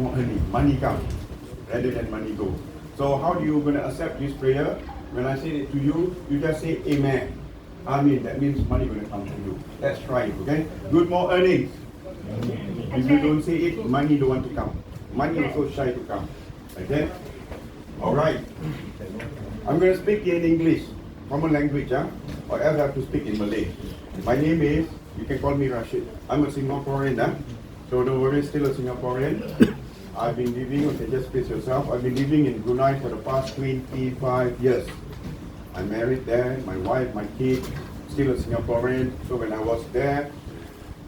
more earning, money come rather than money go. So how do you going to accept this prayer? When I say it to you, you just say amen. Amen. That means money going to come to you. Let's try it, okay? Good more earnings. If you don't say it, money don't want to come. Money also shy to come. Okay? Alright. I'm going to speak in English, common language, or else I have to speak in Malay. My name is, you can call me Rashid. I'm a Singaporean, so don't worry, still a Singaporean. I've been living, okay, just face yourself. I've been living in Brunei for the past 25 years. I'm married there, my wife, my kid, still a Singaporean. So when I was there,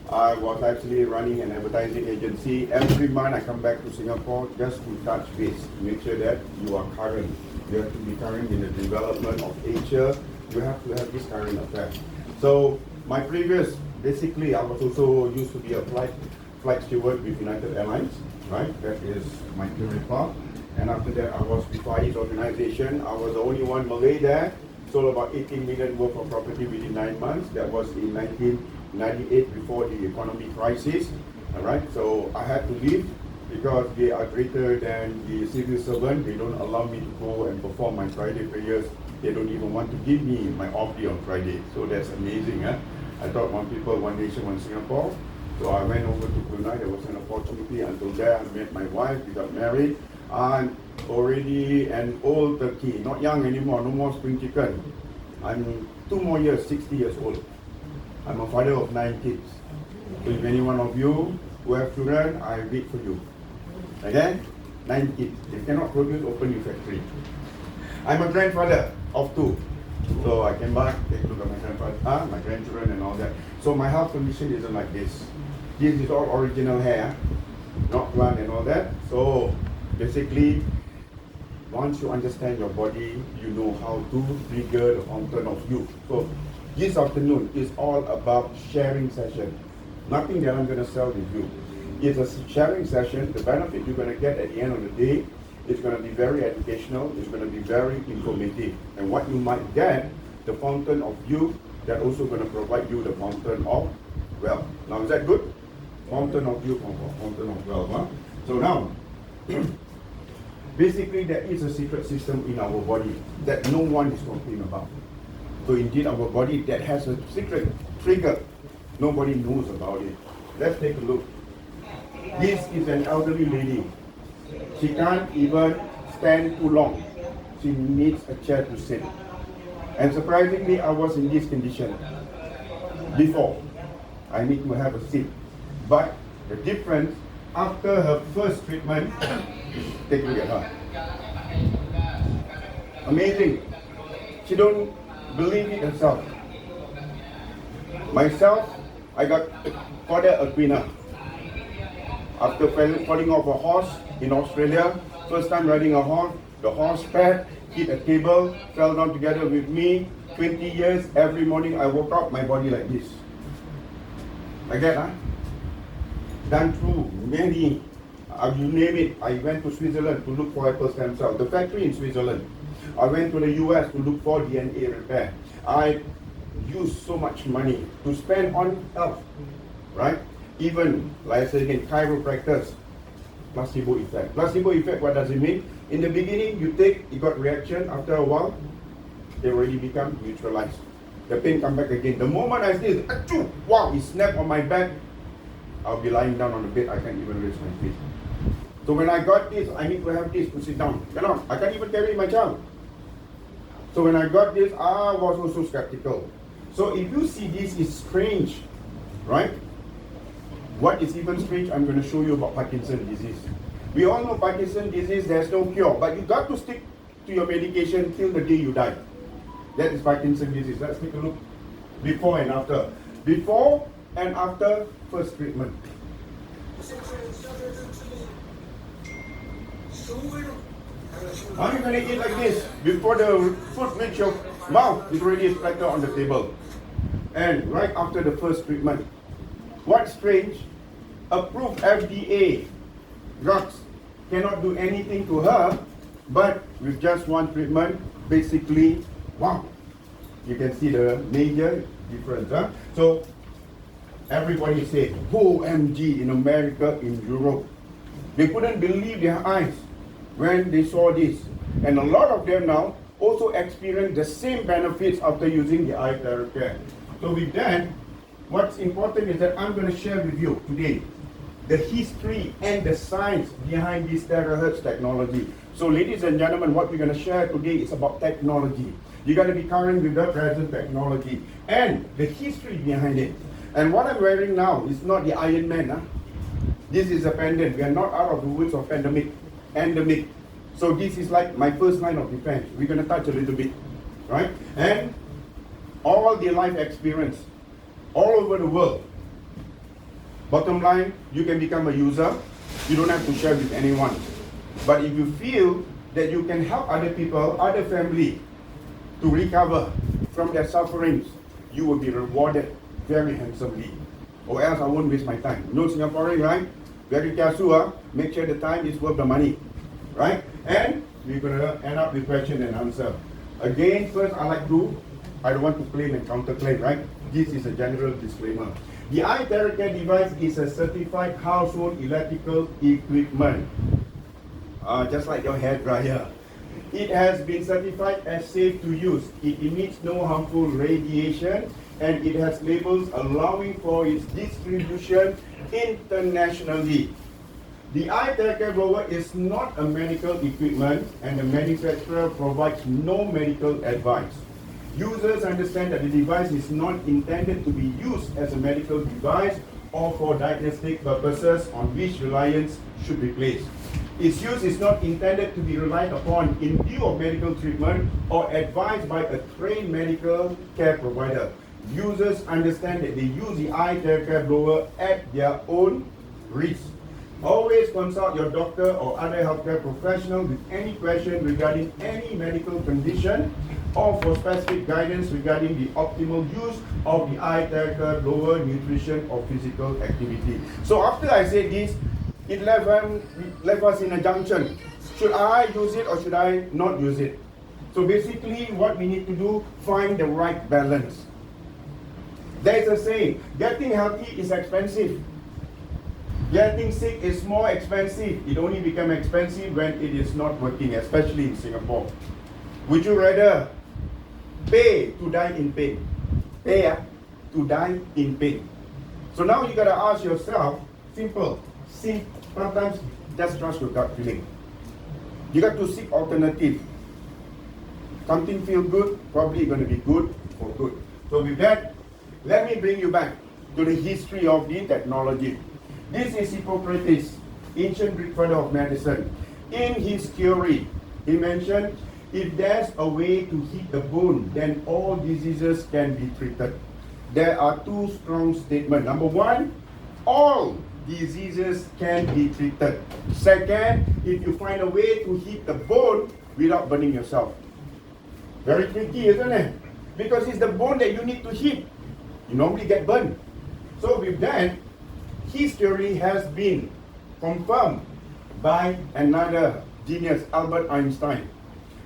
I was actually running an advertising agency. Every month I come back to Singapore just to touch base, to make sure that you are current. You have to be current in the development of Asia. You have to have this current affair. So my previous, basically I was also used to be a flight steward with United Airlines, right? That is my career path. And after that I was with Far East organization. I was the only one Malay there. Sold about 18 million worth of property within 9 months. That was in 1998 before the economic crisis. Alright, so I had to leave because they are greater than the civil servant. They don't allow me to go and perform my Friday prayers. They don't even want to give me my off day on Friday. So that's amazing. I thought one people, one nation, one Singapore. So I went over to Brunei. There was an opportunity. Until there, I met my wife. We got married. I'm already an old turkey, not young anymore. No more spring chicken. I'm 2 more years, 60 years old. I'm a father of 9 kids. So if any one of you who have children, I wait for you. Okay? 9 kids. If you cannot produce, open your factory. I'm a grandfather of 2. So I came back, take a look at my grandfather, my grandchildren and all that. So my health condition isn't like this. This is all original hair, not plant and all that. So basically, once you understand your body, you know how to trigger the fountain of youth. So this afternoon is all about sharing session. Nothing that I'm going to sell with you. It's a sharing session. The benefit you're going to get at the end of the day, it's going to be very educational. It's going to be very informative. And what you might get, the fountain of youth, that also going to provide you the fountain of wealth. Now is that good? Fountain of youth, fountain of wealth. So now, basically there is a secret system in our body that no one is talking about. So indeed our body that has a secret trigger, nobody knows about it. Let's take a look. This is an elderly lady. She can't even stand too long. She needs a chair to sit. And surprisingly, I was in this condition before. I need to have a seat. But the difference, after her first treatment, take a look at her. Amazing. She don't believe it herself. Myself, I got Corda Aquina. After falling off a horse in Australia, first time riding a horse, the horse fell, hit a table, fell down together with me. 20 years, every morning I woke up, my body like this. Like that, done through many, you name it. I went to Switzerland to look for hyper stem cell, the factory in Switzerland. I went to the US to look for DNA repair. I used so much money to spend on health, right? Even, like I said again, chiropractors, placebo effect. Placebo effect, what does it mean? In the beginning, you take, you got reaction. After a while, they already become neutralized. The pain come back again. The moment I see it, achoo, wow, it snapped on my back, I'll be lying down on the bed. I can't even raise my feet. So when I got this, I need to have this to sit down. Cannot. I can't even carry my child. So when I got this, I was also skeptical. So if you see this is strange, right? What is even strange, I'm going to show you about Parkinson's disease. We all know Parkinson's disease, there's no cure, but you got to stick to your medication till the day you die. That is Parkinson's disease. Let's take a look before and after. Before and after first treatment. How are you going to eat like this? Before the food reaches your mouth, it's already splattered on the table. And right after the first treatment. What's strange? Approved FDA drugs cannot do anything to her, but with just one treatment, basically, wow, you can see the major difference. So everybody said, OMG, in America, in Europe, They couldn't believe their eyes when they saw this. And a lot of them now also experience the same benefits after using the iTeraCare. So with that, what's important is that I'm going to share with you today the history and the science behind this terahertz technology. So ladies and gentlemen, what we're going to share today is about technology. You're going to be current with the present technology and the history behind it. And what I'm wearing now is not the Iron Man. Huh? This is a pendant. We are not out of the woods of pandemic. Endemic. So this is like my first line of defense. We're going to touch a little bit, right? And all the life experience all over the world. Bottom line, you can become a user. You don't have to share with anyone. But if you feel that you can help other people, other family to recover from their sufferings, you will be rewarded very handsomely. Or else I won't waste my time. No Singaporean, right? Very careful, make sure the time is worth the money. Right? And we're going to end up with question and answer. Again, first I don't want to claim and counterclaim, right? This is a general disclaimer. The iTeraCare device is a certified household electrical equipment. Just like your hair dryer. It has been certified as safe to use. It emits no harmful radiation and it has labels allowing for its distribution internationally. The iTeraCare blower is not a medical equipment and the manufacturer provides no medical advice. Users understand that the device is not intended to be used as a medical device or for diagnostic purposes on which reliance should be placed. Its use is not intended to be relied upon in view of medical treatment or advised by a trained medical care provider. Users understand that they use the iTeraCare blower at their own risk. Always consult your doctor or other healthcare professional with any question regarding any medical condition or for specific guidance regarding the optimal use of the iTeraCare blower, nutrition or physical activity. So after I said this, it left us in a junction. Should I use it or should I not use it? So basically what we need to do, find the right balance. There is a saying, getting healthy is expensive. Getting sick is more expensive. It only becomes expensive when it is not working, especially in Singapore. Would you rather pay to die in pain? Pay to die in pain. So now you gotta ask yourself, simple, sometimes just trust your gut feeling. You got to seek alternative. Something feel good, probably gonna be good for good. So with that, let me bring you back to the history of the technology. This is Hippocrates, ancient Greek father of medicine. In his theory, he mentioned, if there's a way to heat the bone, then all diseases can be treated. There are two strong statements. Number one, all diseases can be treated. Second, if you find a way to heat the bone without burning yourself. Very tricky, isn't it? Because it's the bone that you need to heat. You normally get burned. So with that, his theory has been confirmed by another genius, Albert Einstein.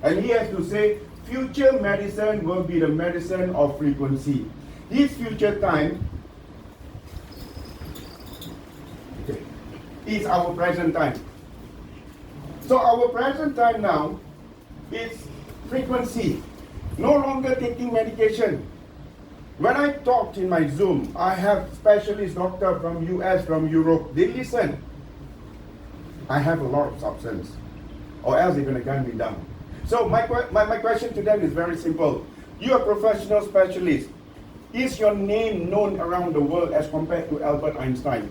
And he has to say, future medicine will be the medicine of frequency. His future time is our present time. So our present time now is frequency. No longer taking medication. When I talked in my Zoom, I have specialist doctor from US, from Europe. They listen. I have a lot of substance, or else they're going to gun me down. So my question to them is very simple. You are a professional specialist. Is your name known around the world as compared to Albert Einstein?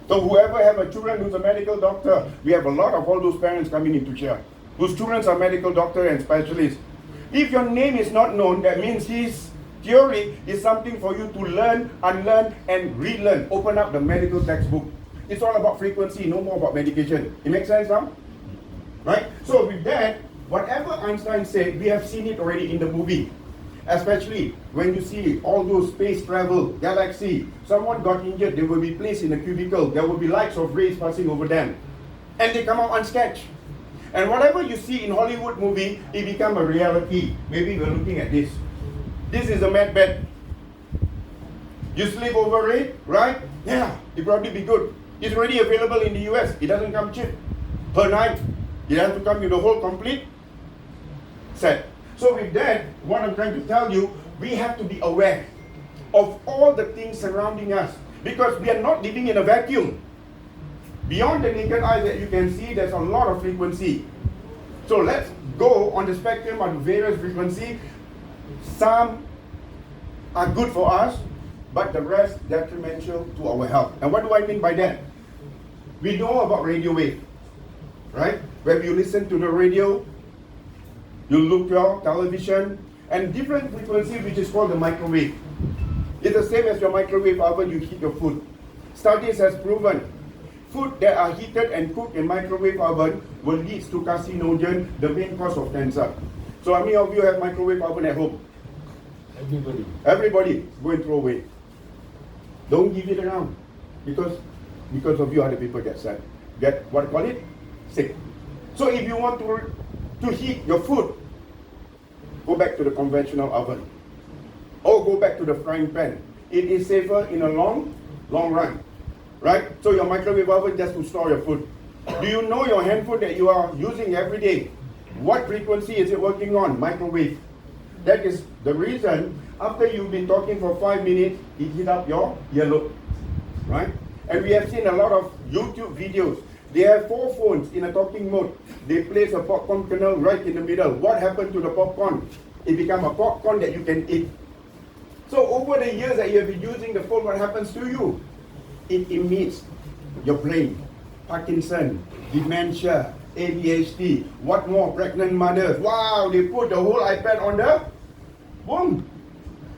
So whoever have a children who's a medical doctor, we have a lot of all those parents coming into chair, whose children are medical doctor and specialists. If your name is not known, that means his theory is something for you to learn, unlearn, and relearn. Open up the medical textbook. It's all about frequency, no more about medication. It makes sense now? Right? So with that, whatever Einstein said, we have seen it already in the movie. Especially when you see all those space travel, galaxy, someone got injured, they will be placed in a cubicle, there will be lights of rays passing over them. And they come out unsketched. And whatever you see in Hollywood movie, it become a reality. Maybe we're looking at this. This is a med bed. You sleep over it, right? Yeah, it probably be good. It's already available in the US. It doesn't come cheap per night. It has to come with the whole complete set. So with that, what I'm trying to tell you, we have to be aware of all the things surrounding us, because we are not living in a vacuum. Beyond the naked eye that you can see, there's a lot of frequency. So let's go on the spectrum of various frequency. Some are good for us, but the rest detrimental to our health. And what do I mean by that? We know about radio wave, right? When you listen to the radio, you look your television, and different frequency, which is called the microwave. It's the same as your microwave oven, you heat your food. Studies has proven food that are heated and cooked in microwave oven will lead to carcinogen, the main cause of cancer. So how many of you have microwave oven at home? Everybody. Everybody, go and throw away. Don't give it around, because of you other people get what call it? Sick. So if you want to heat your food, go back to the conventional oven, or go back to the frying pan. It is safer in a long run, right? So your microwave oven just to store your food. Do you know your hand food that you are using every day? What frequency is it working on? Microwave. That is the reason after you've been talking for 5 minutes, it heat up your earlobe, right? And we have seen a lot of YouTube videos. They have 4 phones in a talking mode. They place a popcorn kernel right in the middle. What happened to the popcorn? It becomes a popcorn that you can eat. So over the years that you have been using the phone, what happens to you? It emits your brain, Parkinson, dementia, ADHD, what more? Pregnant mothers. Wow, they put the whole iPad on the womb.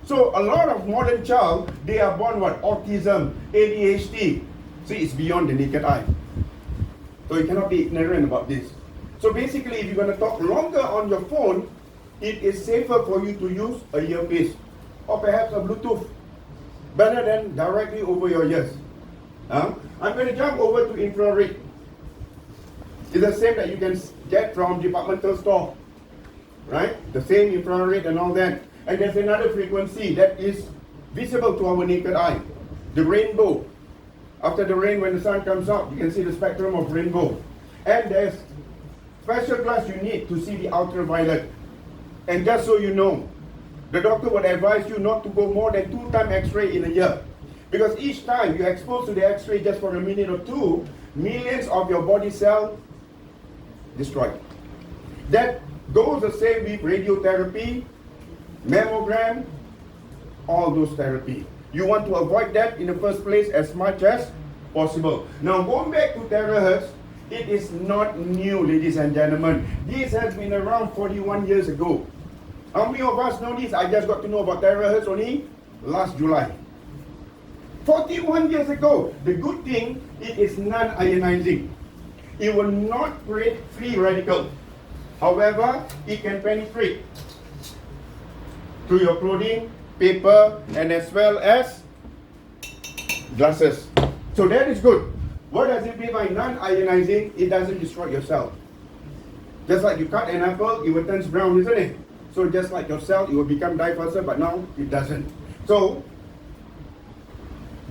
So a lot of modern child, they are born what? Autism, ADHD. See, it's beyond the naked eye. So you cannot be ignorant about this. So basically, if you're going to talk longer on your phone, it is safer for you to use a earpiece or perhaps a Bluetooth, better than directly over your ears. I'm going to jump over to infrared. It's the same that you can get from departmental store, right? The same infrared and all that. And there's another frequency that is visible to our naked eye, the rainbow. After the rain, when the sun comes out, you can see the spectrum of rainbow. And there's special glass you need to see the ultraviolet. And just so you know, the doctor would advise you not to go more than 2 times X-ray in a year. Because each time you're exposed to the X-ray just for a minute or two, millions of your body cells destroyed. That goes the same with radiotherapy, mammogram, all those therapy. You want to avoid that in the first place as much as possible. Now going back to THz, it is not new, ladies and gentlemen. This has been around 41 years ago. How many of us know this? I just got to know about THz only last July. 41 years ago. The good thing, it is non-ionizing. It will not create free radical. However, it can penetrate through your clothing, paper, and as well as glasses. So that is good. What does it mean by non-ionizing? It doesn't destroy your cell. Just like you cut an apple, it will turn brown, isn't it? So just like your cell, it will become diffusor, but now it doesn't. So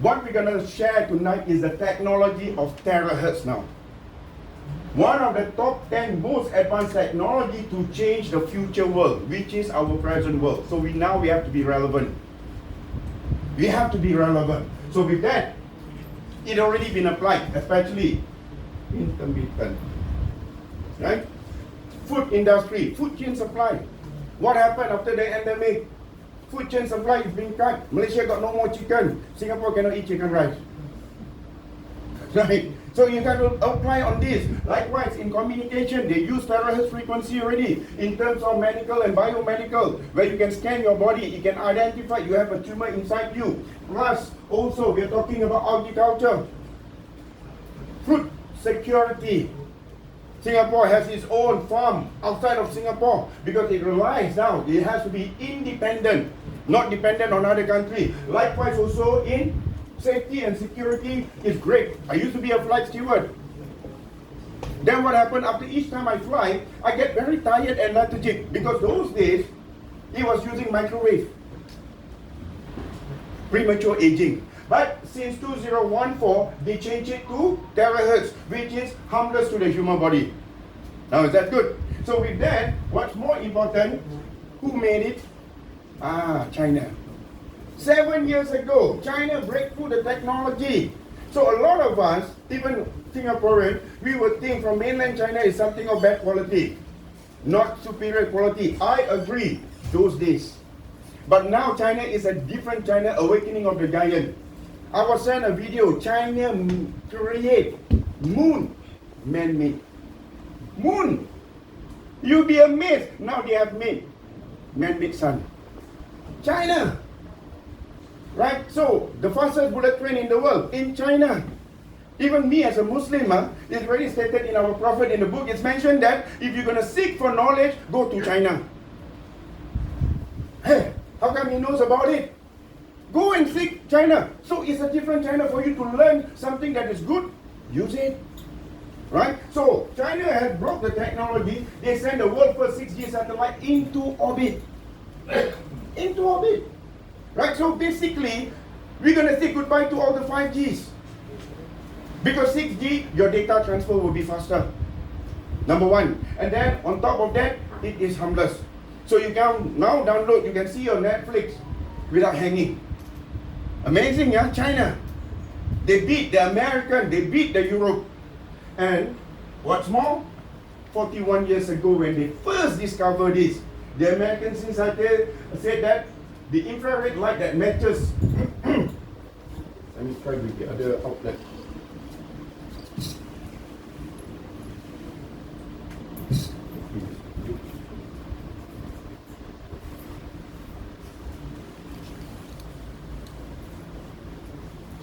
what we're going to share tonight is the technology of THz now. One of the top 10 most advanced technology to change the future world, which is our present world. So we have to be relevant. We have to be relevant. So with that, it already been applied, especially intermittent, right? Food industry, food chain supply. What happened after the endemic? Food chain supply is being cut. Malaysia got no more chicken. Singapore cannot eat chicken rice. Right? So you got to apply on this. Likewise, in communication, they use THz frequency already in terms of medical and biomedical, where you can scan your body, you can identify you have a tumor inside you. Plus, also, we are talking about agriculture, food security. Singapore has its own farm outside of Singapore because it relies now, it has to be independent, not dependent on other countries. Likewise, also in safety and security is great. I used to be a flight steward. Then what happened after each time I fly, I get very tired and lethargic because those days, it was using microwave. Premature aging. But since 2014, they changed it to terahertz, which is harmless to the human body. Now, is that good? So with that, what's more important, who made it? China. 7 years ago, China break through the technology. So a lot of us, even Singaporeans, we would think from mainland China is something of bad quality, not superior quality. I agree, those days. But now China is a different China, awakening of the giant. I was sent a video, China create moon, man-made. Moon! You'll be amazed, now they have made man-made sun. China! Right? So, the fastest bullet train in the world, in China. Even me as a Muslim, it's already stated in our Prophet in the book, it's mentioned that if you're going to seek for knowledge, go to China. Hey, how come he knows about it? Go and seek China. So it's a different China for you to learn something that is good. Use it. Right? So China has brought the technology. They sent the world first 6G satellite into orbit. Into orbit. Right? So basically, we're going to say goodbye to all the 5Gs. Because 6G, your data transfer will be faster. Number one. And then on top of that, it is harmless. So you can now download, you can see your Netflix without hanging. Amazing, yeah? China. They beat the American, they beat the Europe. And what's more, 41 years ago when they first discovered this, the Americans said that the infrared light that matches. Let me try with the other outlet.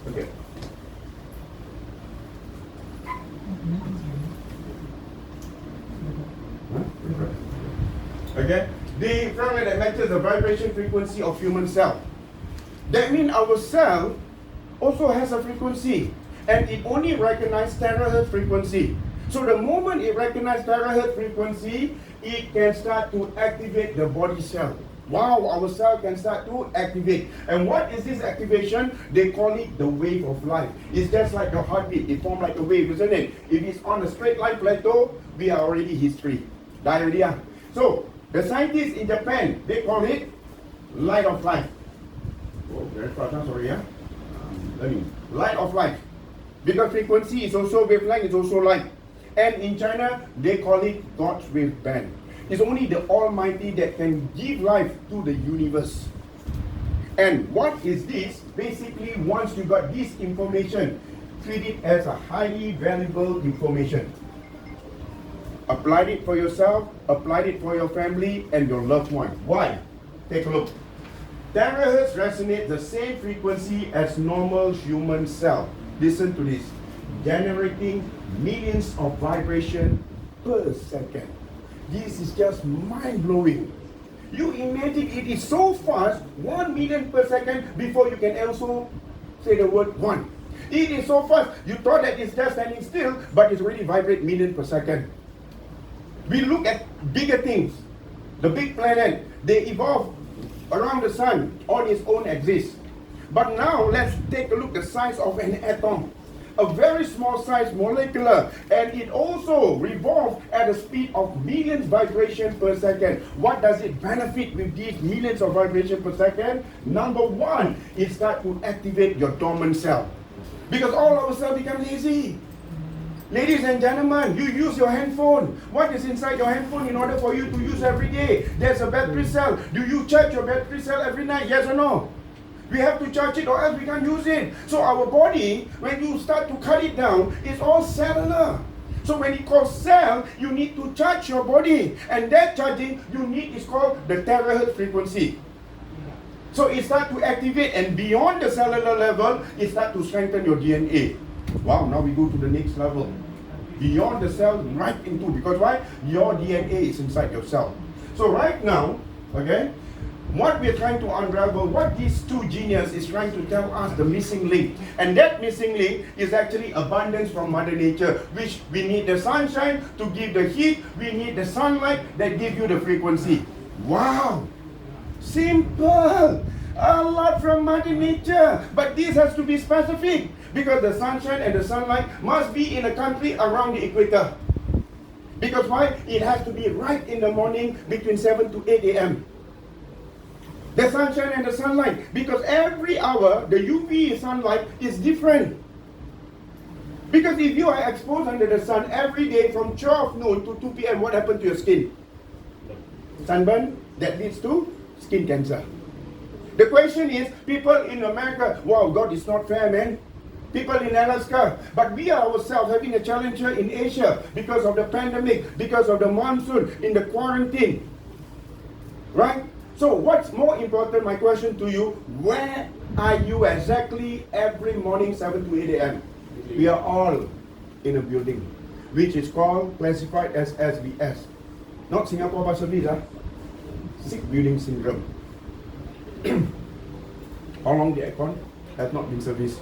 Okay. Okay. The infrared that matches the vibration frequency of human cell. That means our cell also has a frequency, and it only recognizes terahertz frequency. So the moment it recognizes terahertz frequency, it can start to activate the body cell. Wow, our cell can start to activate. And what is this activation? They call it the wave of life. It's just like a heartbeat. It forms like a wave, isn't it? If it's on a straight line plateau, we are already history. Diarrhea. So, the scientists in Japan, they call it light of life. Oh, very fast, sorry, yeah? Light of life. Because frequency is also wavelength, it's also light. And in China, they call it God's wave band. It's only the Almighty that can give life to the universe. And what is this? Basically, once you got this information, treat it as a highly valuable information. Applied it for yourself, applied it for your family and your loved one. Why? Take a look. Terahertz resonates the same frequency as normal human cell. Listen to this. Generating millions of vibrations per second. This is just mind-blowing. You imagine it is so fast, 1 million per second before you can also say the word one. It is so fast, you thought that it's just standing still, but it's already vibrate million per second. We look at bigger things. The big planet, they evolve around the sun on its own axis. But now let's take a look at the size of an atom. A very small size molecular, and it also revolves at a speed of millions vibrations per second. What does it benefit with these millions of vibrations per second? Number one, it starts to activate your dormant cell. Because all our cells become lazy. Ladies and gentlemen, you use your handphone. What is inside your handphone in order for you to use every day? There's a battery cell. Do you charge your battery cell every night? Yes or no? We have to charge it or else we can't use it. So our body, when you start to cut it down, it's all cellular. So when it calls cell, you need to charge your body. And that charging you need is called the terahertz frequency. So it starts to activate, and beyond the cellular level, it starts to strengthen your DNA. Wow, now we go to the next level. Beyond the cell, right into, because why? Your DNA is inside your cell. So right now, okay, what we're trying to unravel, what these two geniuses is trying to tell us, the missing link. And that missing link is actually abundance from Mother Nature, which we need the sunshine to give the heat, we need the sunlight that give you the frequency. Wow! Simple! A lot from Mother Nature. But this has to be specific because the sunshine and the sunlight must be in a country around the equator. Because why? It has to be right in the morning between 7 to 8 a.m. The sunshine and the sunlight. Because every hour, the UV sunlight is different. Because if you are exposed under the sun every day from 12 noon to 2 p.m., what happened to your skin? Sunburn, that leads to skin cancer. The question is, people in America, wow, God is not fair, man. People in Alaska, but we are ourselves having a challenge here in Asia because of the pandemic, because of the monsoon, in the quarantine. Right? So what's more important, my question to you, where are you exactly every morning 7 to 8 a.m.? We are all in a building, which is called, classified as SBS. Not Singapore Bus Service, sick building syndrome. How long the aircon has not been serviced?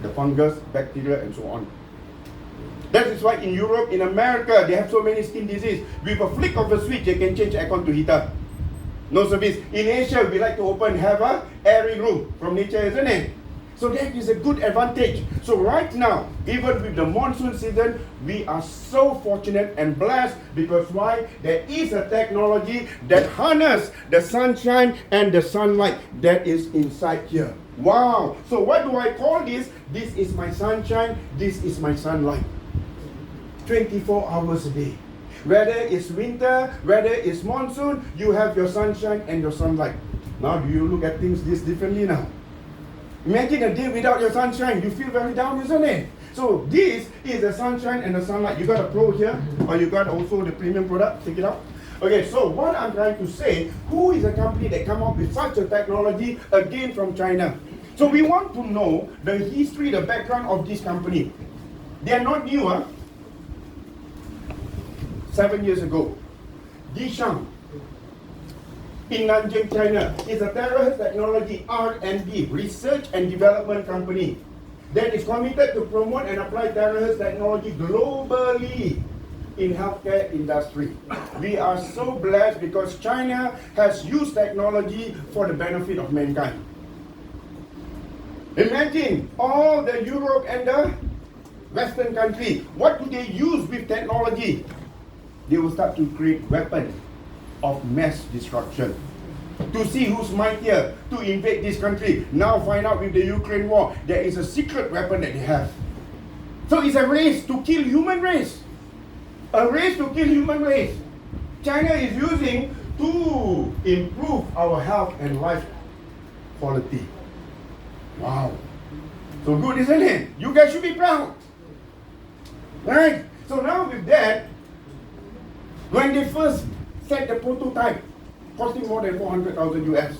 The fungus, bacteria, and so on. That is why in Europe, in America, they have so many skin disease. With a flick of a switch, they can change aircon to heater. No service. In Asia, we like to have a airy room from nature, isn't it? So that is a good advantage. So right now, even with the monsoon season, we are so fortunate and blessed because why? There is a technology that harnesses the sunshine and the sunlight that is inside here. Wow! So what do I call this? This is my sunshine, this is my sunlight. 24 hours a day. Whether it's winter, whether it's monsoon, you have your sunshine and your sunlight. Now do you look at things this differently now? Imagine a day without your sunshine, you feel very down, isn't it? So this is the sunshine and the sunlight. You got a Pro here, or you got also the premium product, check it out. Okay, so what I'm trying to say, who is a company that come up with such a technology, again from China? So we want to know the history, the background of this company. They are not new, 7 years ago, Dishang in Nanjing, China, is a THz technology R&D, research and development company that is committed to promote and apply THz technology globally in healthcare industry. We are so blessed because China has used technology for the benefit of mankind. Imagine all the Europe and the Western country. What do they use with technology? They will start to create weapons of mass destruction to see who's mightier to invade this country. Now find out with the Ukraine war, there is a secret weapon that they have. So it's a race to kill human race. A race to kill human race. China is using to improve our health and life quality. Wow. So good, isn't it? You guys should be proud. Right? So now with that, when they first set the prototype, costing more than 400,000 US,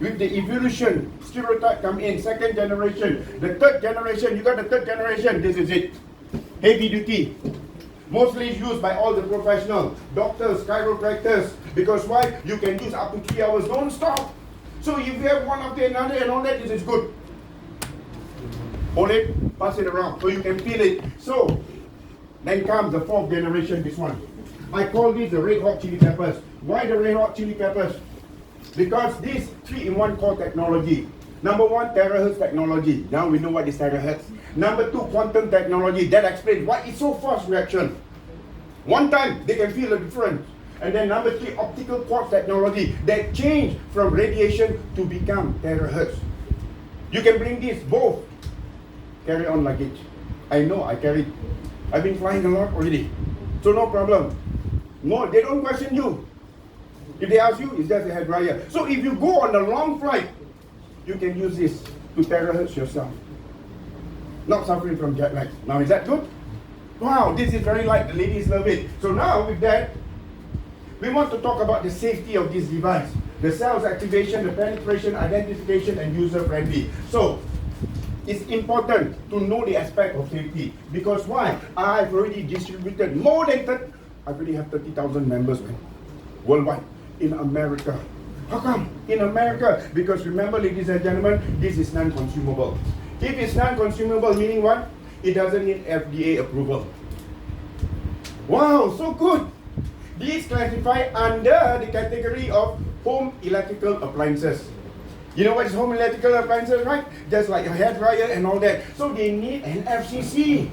with the evolution, stereotype come in, second generation, the third generation, you got the third generation, this is it. Heavy duty. Mostly used by all the professionals, doctors, chiropractors, because why? You can use up to 3 hours non-stop. So if you have one after another and all that, this is good. Hold it, pass it around so you can feel it. So then comes the fourth generation, this one. I call this the red hot chili peppers. Why the red hot chili peppers? Because this 3-in-1 core technology. Number one, THz technology. Now we know what is THz. Number two, quantum technology. That explains why it's so fast reaction. One time they can feel the difference. And then number three, optical quartz technology that change from radiation to become THz. You can bring this both. Carry on luggage. I know I carry. I've been flying a lot already. So no problem. No, they don't question you. If they ask you, it's just a hair dryer. So if you go on a long flight, you can use this to THz yourself. Not suffering from jet lag. Now is that good? Wow, this is very light. The ladies love it. So now with that, we want to talk about the safety of this device. The cells activation, the penetration, identification, and user friendly. So it's important to know the aspect of safety. Because why? I've already distributed more than I already have 30,000 members worldwide in America. How come? In America, because remember, ladies and gentlemen, this is non-consumable. If it's non-consumable, meaning what? It doesn't need FDA approval. Wow, so good. These classify under the category of home electrical appliances. You know what is home electrical appliances, right? Just like a hair dryer and all that. So they need an FCC.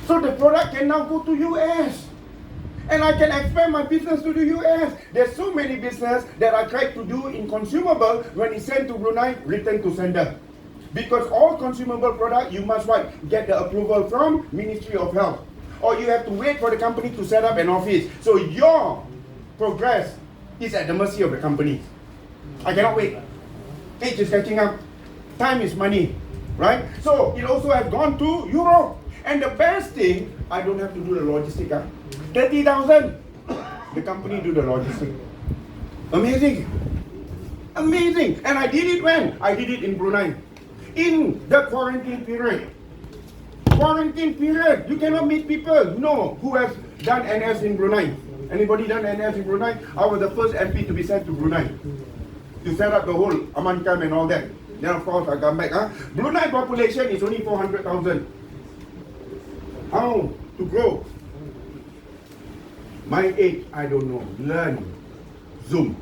So the product can now go to US. And I can expand my business to the US. There's so many business that I tried to do in consumable. When it's sent to Brunei, return to sender. Because all consumable product, you must what? Get the approval from Ministry of Health. Or you have to wait for the company to set up an office. So your progress is at the mercy of the company. I cannot wait. Age is catching up. Time is money. Right? So it also has gone to Europe. And the best thing, I don't have to do the logistics. 30,000. The company do the logistics. Amazing. Amazing. And I did it when? I did it in Brunei. In the quarantine period. Quarantine period. You cannot meet people. No. Who has done NS in Brunei? Anybody done NS in Brunei? I was the first MP to be sent to Brunei. To set up the whole Amankam and all that. Then of course I come back. Brunei population is only 400,000. How to grow? My age, I don't know. Learn. Zoom.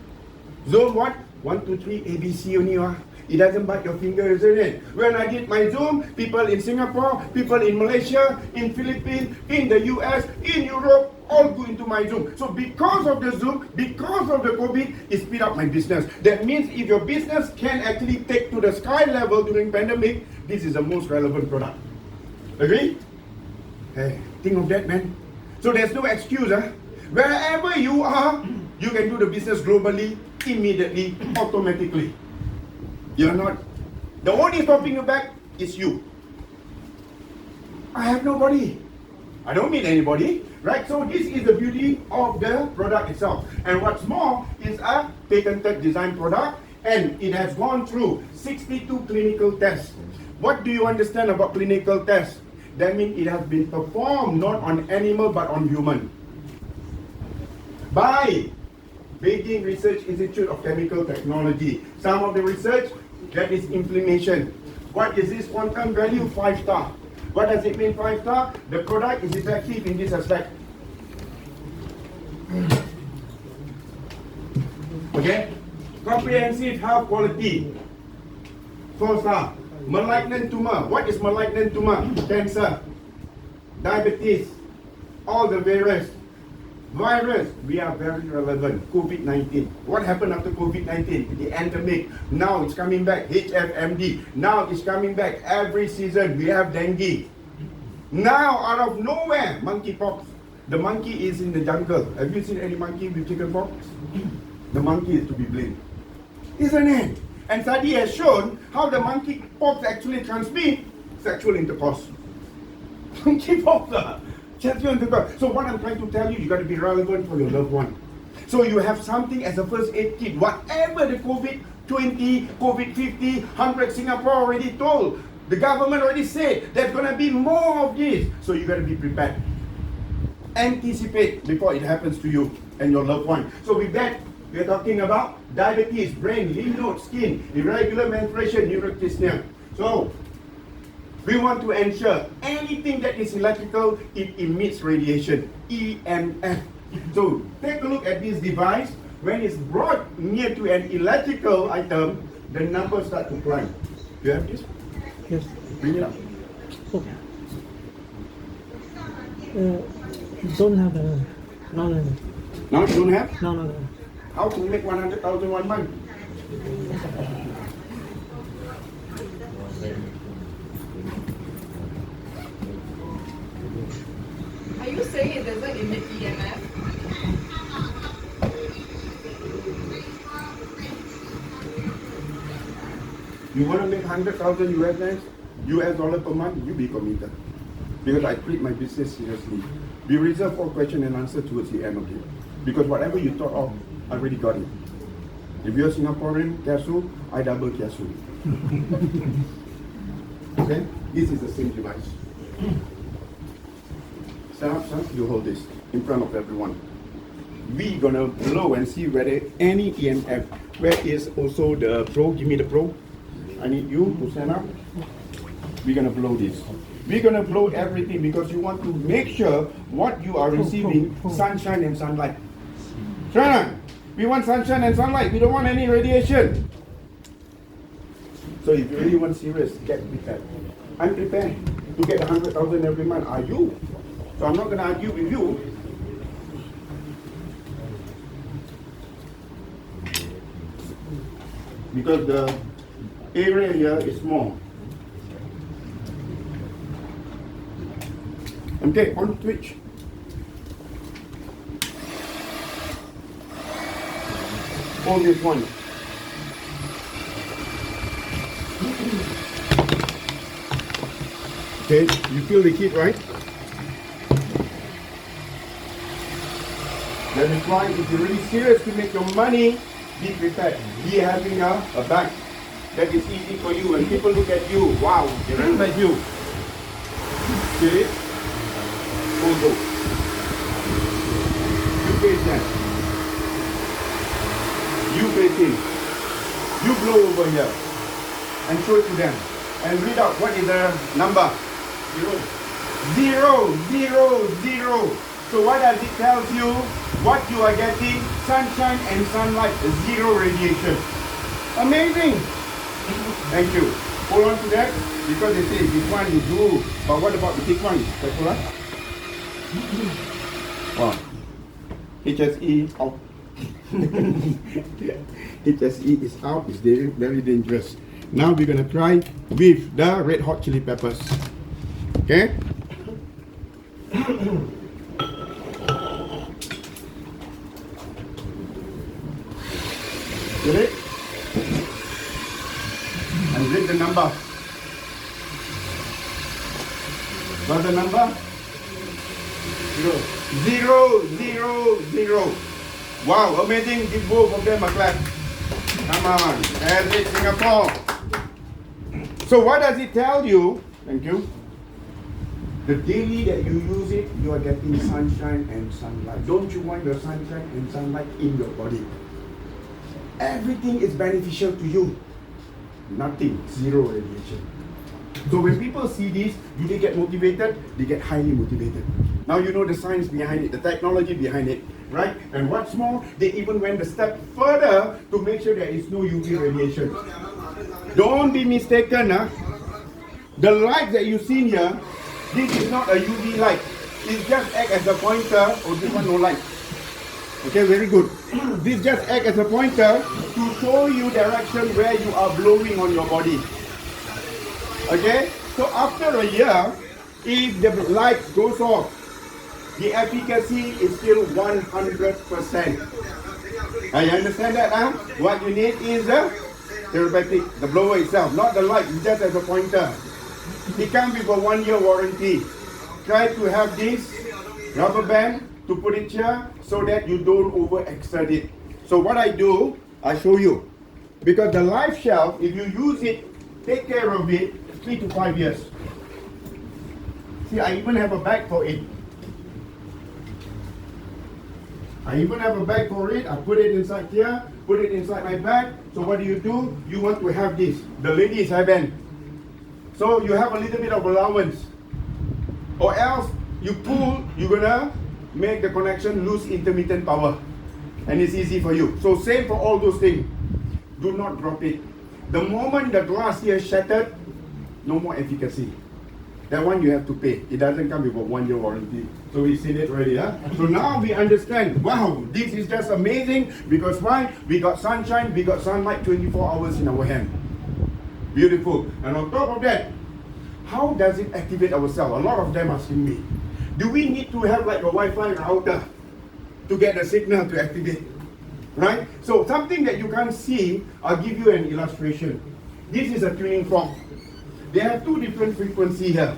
Zoom what? 1, 2, 3, ABC only. It doesn't bite your finger, isn't it? When I did my Zoom, people in Singapore, people in Malaysia, in Philippines, in the US, in Europe, all go into my Zoom. So because of the Zoom, because of the COVID, it speed up my business. That means if your business can actually take to the sky level during pandemic, this is the most relevant product. Agree? Hey, think of that, man. So there's no excuse, Wherever you are, you can do the business globally, immediately, automatically. You're not. The only stopping you back is you. I have nobody. I don't meet anybody, right? So this is the beauty of the product itself. And what's more, is a patented design product, and it has gone through 62 clinical tests. What do you understand about clinical tests? That means it has been performed not on animal but on human. By Beijing Research Institute of Chemical Technology. Some of the research, that is inflammation. What is this quantum value? 5 star. What does it mean 5 star? The product is effective in this aspect. Okay? Comprehensive health quality. 4 star. Malignant tumor. What is malignant tumor? Cancer. Diabetes. All the virus. We are very relevant. COVID-19. What happened after COVID-19? The endemic. Now it's coming back. HFMD. Now it's coming back. Every season we have dengue. Now out of nowhere, monkeypox. The monkey is in the jungle. Have you seen any monkey with chickenpox? The monkey is to be blamed. Isn't it? And study has shown how the monkeypox actually transmits sexual intercourse. Monkeypox. So what I'm trying to tell you, you got to be relevant for your loved one. So you have something as a first aid kit. Whatever the COVID-20, COVID-50, 100 Singapore already told. The government already said there's going to be more of this. So you got to be prepared. Anticipate before it happens to you and your loved one. So with that, we're talking about diabetes, brain, lymph node, skin, irregular menstruation, neuroctisnia. So we want to ensure anything that is electrical, it emits radiation, EMF. So take a look at this device. When it's brought near to an electrical item, the numbers start to climb. Do you have this? Yes. Bring it up. Oh. Don't have the. No. Now you don't have? No. How to make 100,000 1 month? Are you saying it doesn't emit EMF? You want to make 100,000 US dollar per month, you be committed. Because I treat my business seriously. We reserve for question and answer towards the end of it. Because whatever you thought of, I already got it. If you're Singaporean, kiasu, I double kiasu. Okay? This is the same device. Stand up, son. You hold this in front of everyone. We're gonna blow and see whether any EMF. Where is also the pro? Give me the pro. I need you to stand up. We're gonna blow this. We're gonna blow everything because you want to make sure what you are receiving, sunshine and sunlight. Shana, We want sunshine and sunlight. We don't want any radiation. So if you really want serious, get prepared. I'm prepared to get 100,000 every month. Are you? So I'm not going to argue with you. Because the area here is small. Okay, on Twitch. Hold this one. Okay, you feel the heat, right? That is why if you're really serious to make your money, be prepared. Be having a bag that is easy for you. When people look at you, wow, they recognize you. Feel it? Go. You face that. You face him. You blow over here and show it to them. And read out what is the number. Zero. So what does it tell you? What you are getting? Sunshine and sunlight. Zero radiation. Amazing. Thank you. Hold on to that because they say this one is blue. But what about the big one? Wow. HSE out. HSE is out. It's very, very dangerous. Now we're gonna try with the red hot chili peppers. Okay? Get it? And read the number. What's the number? Zero. Wow, amazing. Give both of them a clap. Come on. That's it, Singapore. So what does it tell you? Thank you. The daily that you use it, you are getting sunshine and sunlight. Don't you want your sunshine and sunlight in your body? Everything is beneficial to you. Nothing. Zero radiation. So when people see this, do they get motivated? They get highly motivated. Now you know the science behind it, the technology behind it, right? And what's more, they even went a step further to make sure there is no UV radiation. Don't be mistaken, huh? The light that you see here, this is not a UV light. It just acts as a pointer. Oh, this one no light. Okay, very good. This just acts as a pointer to show you direction where you are blowing on your body. Okay, so after a year, if the light goes off, the efficacy is still 100%. I understand that now? What you need is the therapeutic, the blower itself, not the light, it's just as a pointer. It comes with a 1-year warranty. Try to have this rubber band to put it here so that you don't overexert it. So what I do, I show you. Because the life shelf, if you use it, take care of it, 3 to 5 years. See, I even have a bag for it. I put it inside here, put it inside my bag. So what do? You want to have this. The ladies have an. So you have a little bit of allowance. Or else you pull, you're gonna make the connection lose intermittent power. And it's easy for you. So same for all those things. Do not drop it. The moment the glass here shattered, no more efficacy. That one you have to pay. It doesn't come with a 1-year warranty. So we've seen it already, huh? So now we understand, wow, this is just amazing. Because why? We got sunshine, we got sunlight 24 hours in our hand. Beautiful. And on top of that, how does it activate our cell? A lot of them asking me, do we need to have like a Wi-Fi router to get the signal to activate? Right? So something that you can't see, I'll give you an illustration. This is a tuning fork. They have 2 different frequencies here.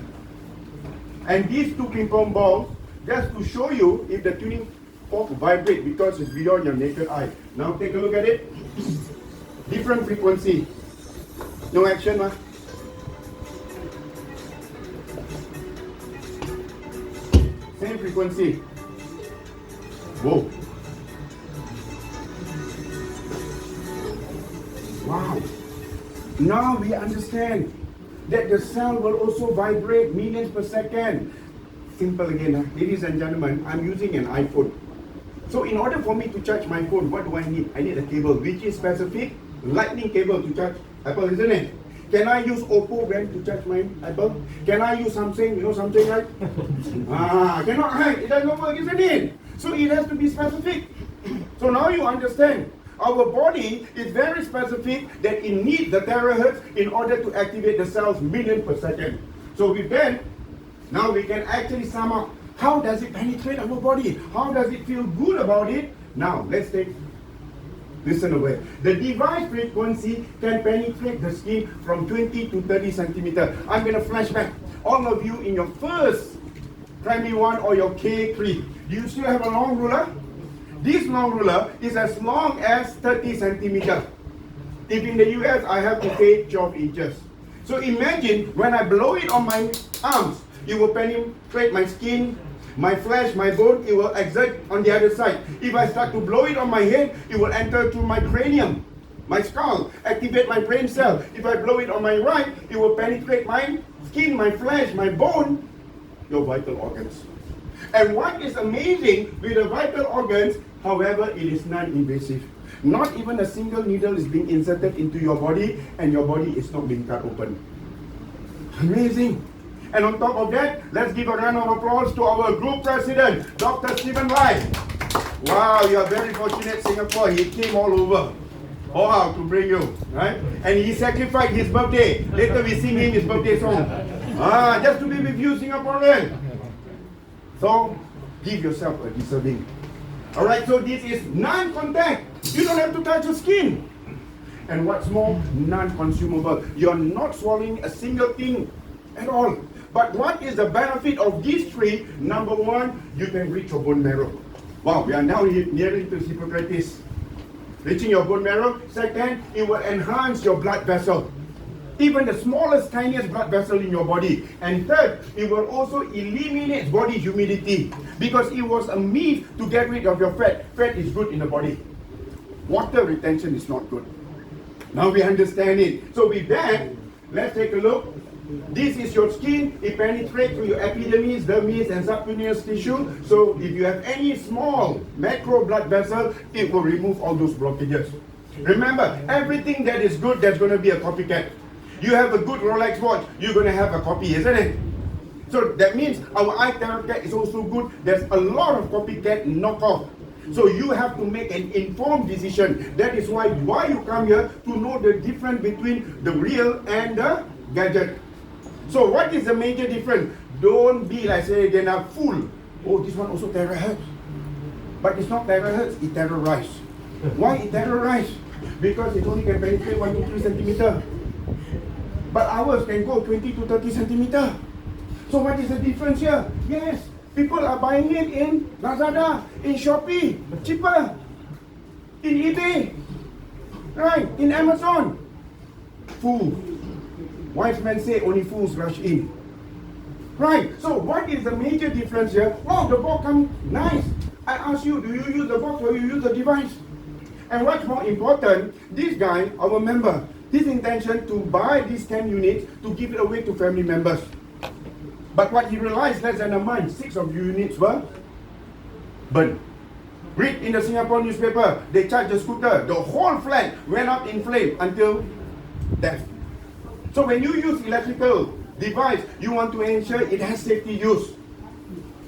And these 2 ping pong balls, just to show you if the tuning fork vibrates because it's beyond your naked eye. Now take a look at it. Different frequency. No action, huh? Same frequency. Whoa. Wow. Now we understand that the cell will also vibrate millions per second. Simple again, huh? Ladies and gentlemen, I'm using an iPhone. So in order for me to charge my phone, what do I need? I need a cable, which is specific lightning cable to charge Apple, isn't it? Can I use Oppo brand to charge my Apple? Can I use Samsung? You know Samsung, right? Cannot, right? It doesn't work, isn't it? So it has to be specific. So now you understand. Our body is very specific that it needs the terahertz in order to activate the cells million per second. So with that, now we can actually sum up how does it penetrate our body? How does it feel good about it? Now let's listen away. The device frequency can penetrate the skin from 20 to 30 centimeter. I'm going to flashback. All of you in your first primary 1 or your K3, do you still have a long ruler? This long ruler is as long as 30 centimeter. If in the US, I have to pay 12 inches. So imagine when I blow it on my arms, it will penetrate my skin, my flesh, my bone, it will exert on the other side. If I start to blow it on my head, it will enter through my cranium, my skull, activate my brain cell. If I blow it on my right, it will penetrate my skin, my flesh, my bone, your vital organs. And what is amazing with the vital organs, however, it is non-invasive. Not even a single needle is being inserted into your body and your body is not being cut open. Amazing. And on top of that, let's give a round of applause to our group president, Dr. Stephen Lai. Wow, you are very fortunate, Singapore. He came all over. Wow, to bring you, right? And he sacrificed his birthday. Later we sing him his birthday song. Just to be with you, Singaporean. So, give yourself a deserving. Alright, so this is non-contact. You don't have to touch your skin. And what's more, non-consumable. You're not swallowing a single thing at all. But what is the benefit of these three? Number one, you can reach your bone marrow. Wow, we are now nearing to Hippocrates. Reaching your bone marrow. Second, it will enhance your blood vessel. Even the smallest, tiniest blood vessel in your body. And third, it will also eliminate body humidity. Because it was a myth to get rid of your fat. Fat is good in the body. Water retention is not good. Now we understand it. So with that, let's take a look. This is your skin. It penetrates through your epidermis, dermis, and subcutaneous tissue. So if you have any small macro blood vessel, it will remove all those blockages. Remember, everything that is good, there's going to be a copycat. You have a good Rolex watch, you're going to have a copy, isn't it? So that means our iTeraCare is also good. There's a lot of copycat knockoff. So you have to make an informed decision. That is why you come here, to know the difference between the real and the gadget. So what is the major difference? Don't be like, say, again, a fool. Oh, this one also terahertz. But it's not terahertz, it terrorized. Why it terrorized? Because it only can penetrate 1 to 3 centimeter. But ours can go 20 to 30 centimeter. So what is the difference here? Yes, people are buying it in Lazada, in Shopee, cheaper. In eBay, right, in Amazon. Fool. Wise men say only fools rush in. Right, so what is the major difference here? Oh, the box comes nice. I ask you, do you use the box or you use the device? And what's more important, this guy, our member, his intention to buy these 10 units to give it away to family members. But what he realized less than a month, 6 of the units were burned. Read in the Singapore newspaper, they charged the scooter. The whole flat went up in flame until death. So when you use electrical device, you want to ensure it has safety use.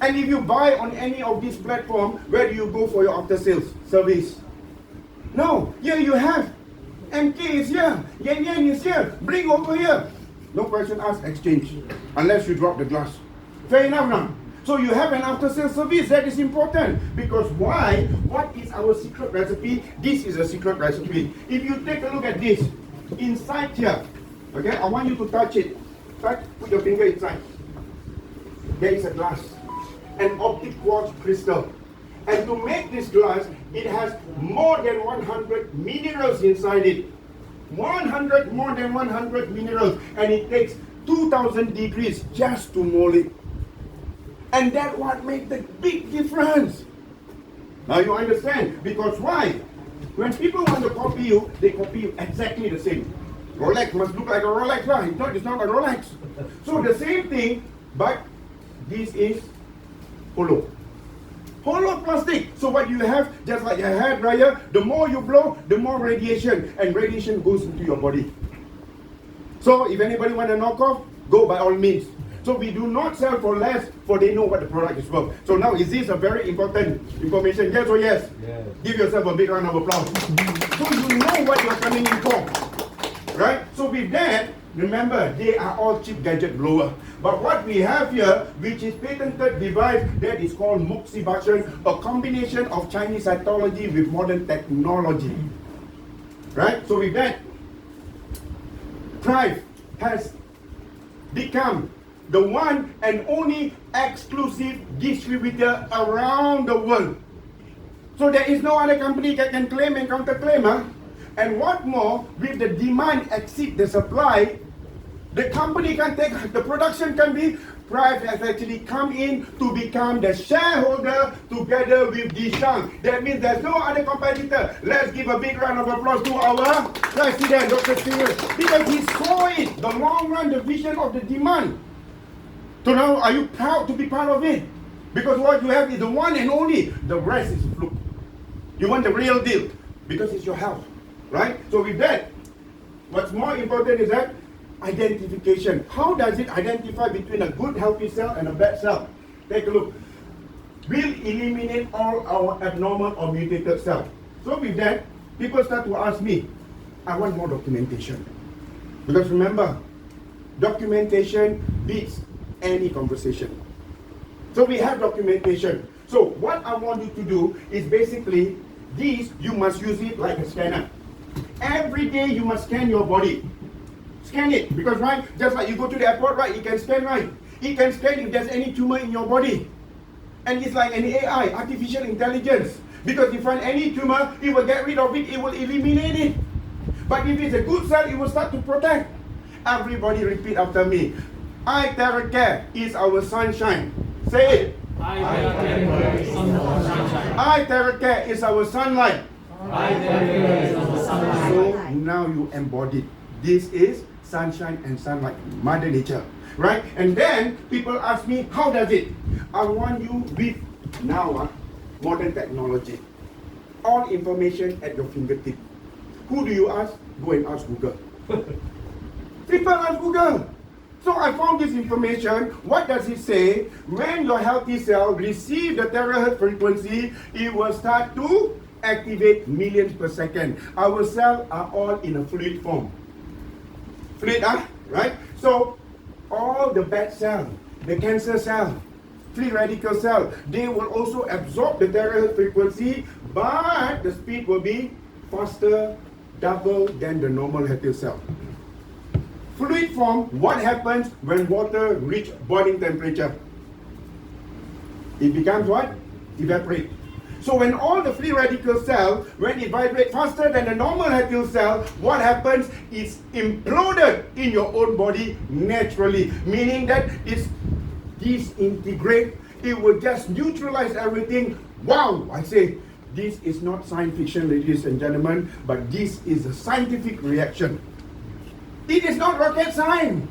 And if you buy on any of these platforms, where do you go for your after sales service? No, here you have. MK is here, Yan Yan is here, bring over here. No question asked, exchange. Unless you drop the glass. Fair enough now. So you have an after sales service, that is important. Because why? What is our secret recipe? This is a secret recipe. If you take a look at this, inside here, okay, I want you to touch it. Touch, put your finger inside. There is a glass, an optic quartz crystal. And to make this glass, it has more than 100 minerals inside it. More than 100 minerals. And it takes 2000 degrees just to mold it. And that's what makes the big difference. Now you understand. Because why? When people want to copy you, they copy you exactly the same. Rolex must look like a Rolex, right? It's not a Rolex. So the same thing, but this is hollow. Hollow plastic. So what you have, just like a hair dryer, the more you blow, the more radiation, and radiation goes into your body. So if anybody want to knock off, go by all means. So we do not sell for less, for they know what the product is worth. So now, is this a very important information? Yes or yes? Yes. Give yourself a big round of applause. So you know what you're coming in for, right? So with that, remember, they are all cheap gadget blower. But what we have here, which is patented device, that is called moxibustion, a combination of Chinese cytology with modern technology. Right? So with that, THz has become the one and only exclusive distributor around the world. So there is no other company that can claim and counterclaim. Huh? And what more, with the demand exceed the supply, the company can take, the production can be, Thrive has actually come in to become the shareholder together with Dishang. That means there's no other competitor. Let's give a big round of applause to our president, Dr. Steven, because he saw it, the long run, the vision of the demand. So now, are you proud to be part of it? Because what you have is the one and only. The rest is a fluke. You want the real deal because it's your health, right? So with that, what's more important is that identification. How does it identify between a good healthy cell and a bad cell? Take a look. We'll eliminate all our abnormal or mutated cells. So with that, people start to ask me, I want more documentation. Because remember, documentation beats any conversation. So we have documentation. So what I want you to do is basically, these, you must use it like a scanner. Every day you must scan your body. Scan it, because right, just like you go to the airport, right, it can scan, right? It can scan if there's any tumor in your body. And it's like an AI, artificial intelligence. Because if you find any tumor, it will get rid of it, it will eliminate it. But if it's a good cell, it will start to protect. Everybody repeat after me. iTeraCare is our sunshine. Say it. iTeraCare is our sunshine. iTeraCare is our sunlight. iTeraCare is our sunlight. So now you embody. This is sunshine and sunlight, Mother Nature, right? And then people ask me, how does it? I want you with now modern technology, all information at your fingertip. Who do you ask? Go and ask Google. People ask Google. So I found this information. What does it say? When your healthy cell receive the terahertz frequency, it will start to activate millions per second. Our cells are all in a fluid form. Fluid, right? So all the bad cells, the cancer cell, free radical cell, they will also absorb the terahertz frequency, but the speed will be faster, double than the normal healthy cell. Fluid form, what happens when water reach boiling temperature? It becomes what? Evaporate. So when all the free radical cell, when it vibrates faster than the normal healthy cell, what happens is imploded in your own body naturally, meaning that it's disintegrate, it will just neutralize everything. Wow, I say, this is not science fiction, ladies and gentlemen, but this is a scientific reaction. It is not rocket science.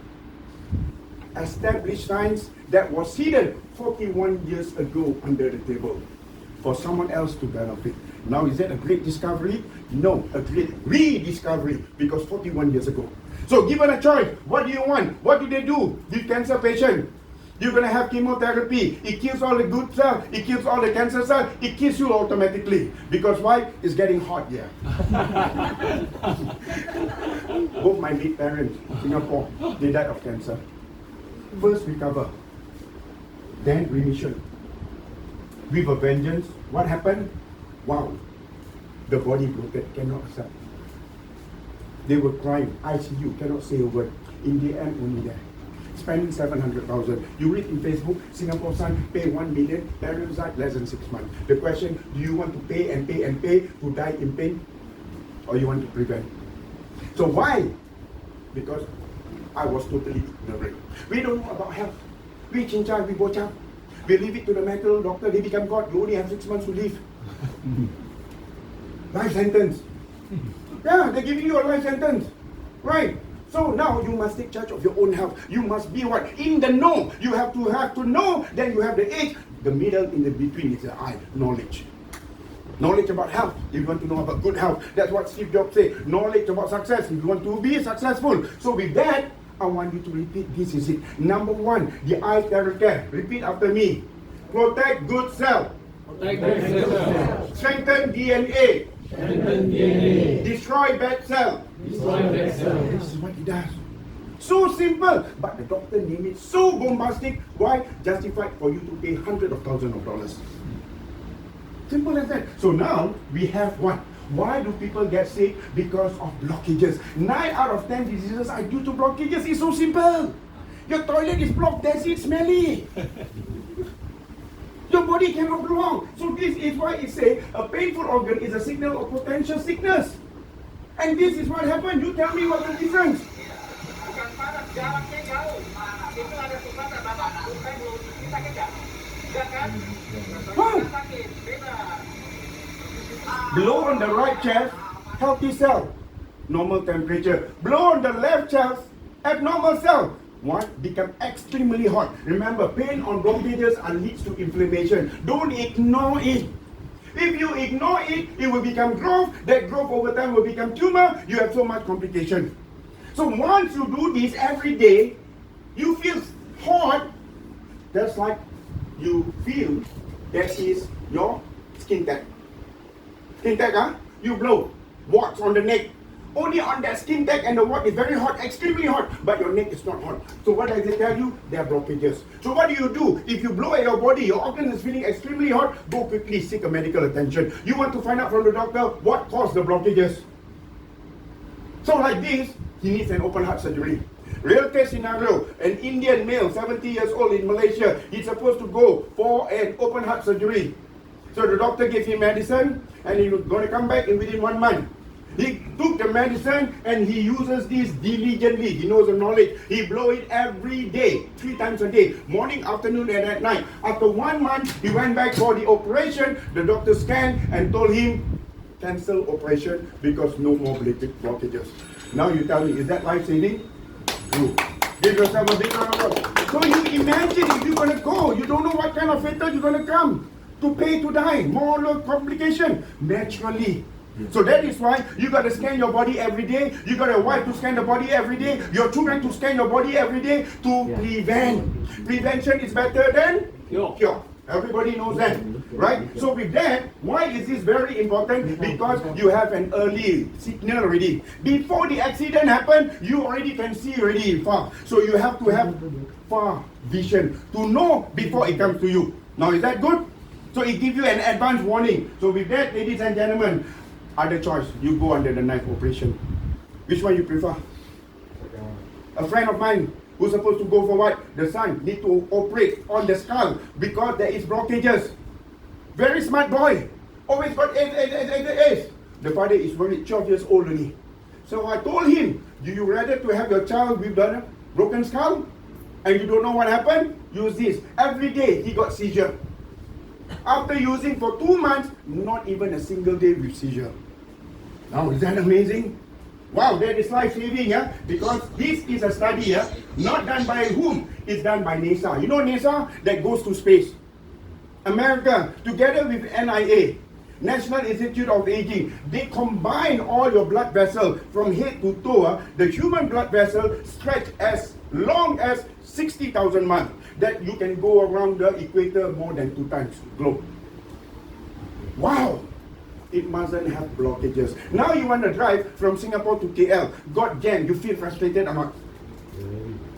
Established science that was hidden 41 years ago under the table for someone else to benefit. Now, is that a great discovery? No, a great rediscovery, because 41 years ago. So given a choice, what do you want? What do they do with cancer patient? You're going to have chemotherapy. It kills all the good cells. It kills all the cancer cells. It kills you automatically. Because why? It's getting hot here. Both my big parents in Singapore, they died of cancer. First recover, then remission. With a vengeance, what happened? Wow, the body bloated, cannot accept. They were crying, ICU, cannot say a word. In the end, only there. Spending 700,000. You read in Facebook, Singapore Sun pay 1 million, parents died less than 6 months. The question, do you want to pay and pay and pay to die in pain? Or you want to prevent? So why? Because I was totally ignorant. We don't know about health. We chinchan, we bocham. We leave it to the medical doctor, they become God. You only have 6 months to live. Life sentence. Yeah, they're giving you a life sentence. Right. So now you must take charge of your own health. You must be what? In the know. You have to know. Then you have the age. The middle in the between is the I, knowledge. Knowledge about health, if you want to know about good health. That's what Steve Jobs said. Knowledge about success, if you want to be successful. So with that, I want you to repeat, this is it. Number one, the iTeraCare. Repeat after me. Protect good cell. Strengthen DNA. Destroy bad cell. This is what he does. So simple, but the doctor named it so bombastic. Why? Justified for you to pay hundreds of thousands of dollars. Simple as that. So now we have what? Why do people get sick? Because of blockages. 9 out of 10 diseases are due to blockages. It's so simple. Your toilet is blocked, that's it, smelly. Your body cannot belong. So this is why it says a painful organ is a signal of potential sickness. And this is what happened. You tell me what's the difference. Blow on the right chest, healthy cell, normal temperature. Blow on the left chest, abnormal cell. What? Become extremely hot. Remember, pain on blockages leads to inflammation. Don't ignore it. If you ignore it, it will become growth. That growth over time will become tumor. You have so much complication. So once you do this every day, you feel hot. That's like you feel that is your skin tag. Skin tag, huh? You blow. Warts on the neck. Only on that skin tag and the wart is very hot, extremely hot, but your neck is not hot. So what does it tell you? There are blockages. So what do? If you blow at your body, your organ is feeling extremely hot, go quickly seek a medical attention. You want to find out from the doctor what caused the blockages. So like this, he needs an open heart surgery. Real case scenario, an Indian male, 70 years old in Malaysia, he's supposed to go for an open heart surgery. So the doctor gave him medicine and he's going to come back within 1 month. He took the medicine and he uses this diligently. He knows the knowledge. He blow it every day, 3 times a day, morning, afternoon, and at night. After 1 month, he went back for the operation. The doctor scanned and told him, cancel operation because no more blockages. Now you tell me, is that life-saving? No. Give yourself a big round of applause. So you imagine if you're going to go, you don't know what kind of fatal you're going to come. To pay to die, more complication, naturally. So that is why you got to scan your body every day. You got a wife to scan the body every day. Your children to scan your body every day to prevent. Prevention is better than cure. Everybody knows that, right? So with that, why is this very important? Because you have an early signal already. Before the accident happened, you already can see already far. So you have to have far vision to know before it comes to you. Now is that good? So it gives you an advance warning. So with that, ladies and gentlemen, other choice, you go under the knife operation. Which one you prefer? A friend of mine who's supposed to go for what? The son need to operate on the skull because there is blockages. Very smart boy. Always got A's. The father is worried, 12 years old only. So I told him, do you rather to have your child with the broken skull? And you don't know what happened? Use this. Every day he got seizure. After using for 2 months, not even a single day with seizure. Now, is that amazing? Wow, that is life-saving, yeah? Because this is a study, yeah? Not done by whom? It's done by NASA. You know NASA? That goes to space. America, together with NIA, National Institute of Aging, they combine all your blood vessels from head to toe. The human blood vessel stretch as long as 60,000 miles. That you can go around the equator more than 2 times globe. Wow! It mustn't have blockages. Now you want to drive from Singapore to KL. Got jammed. You feel frustrated or not?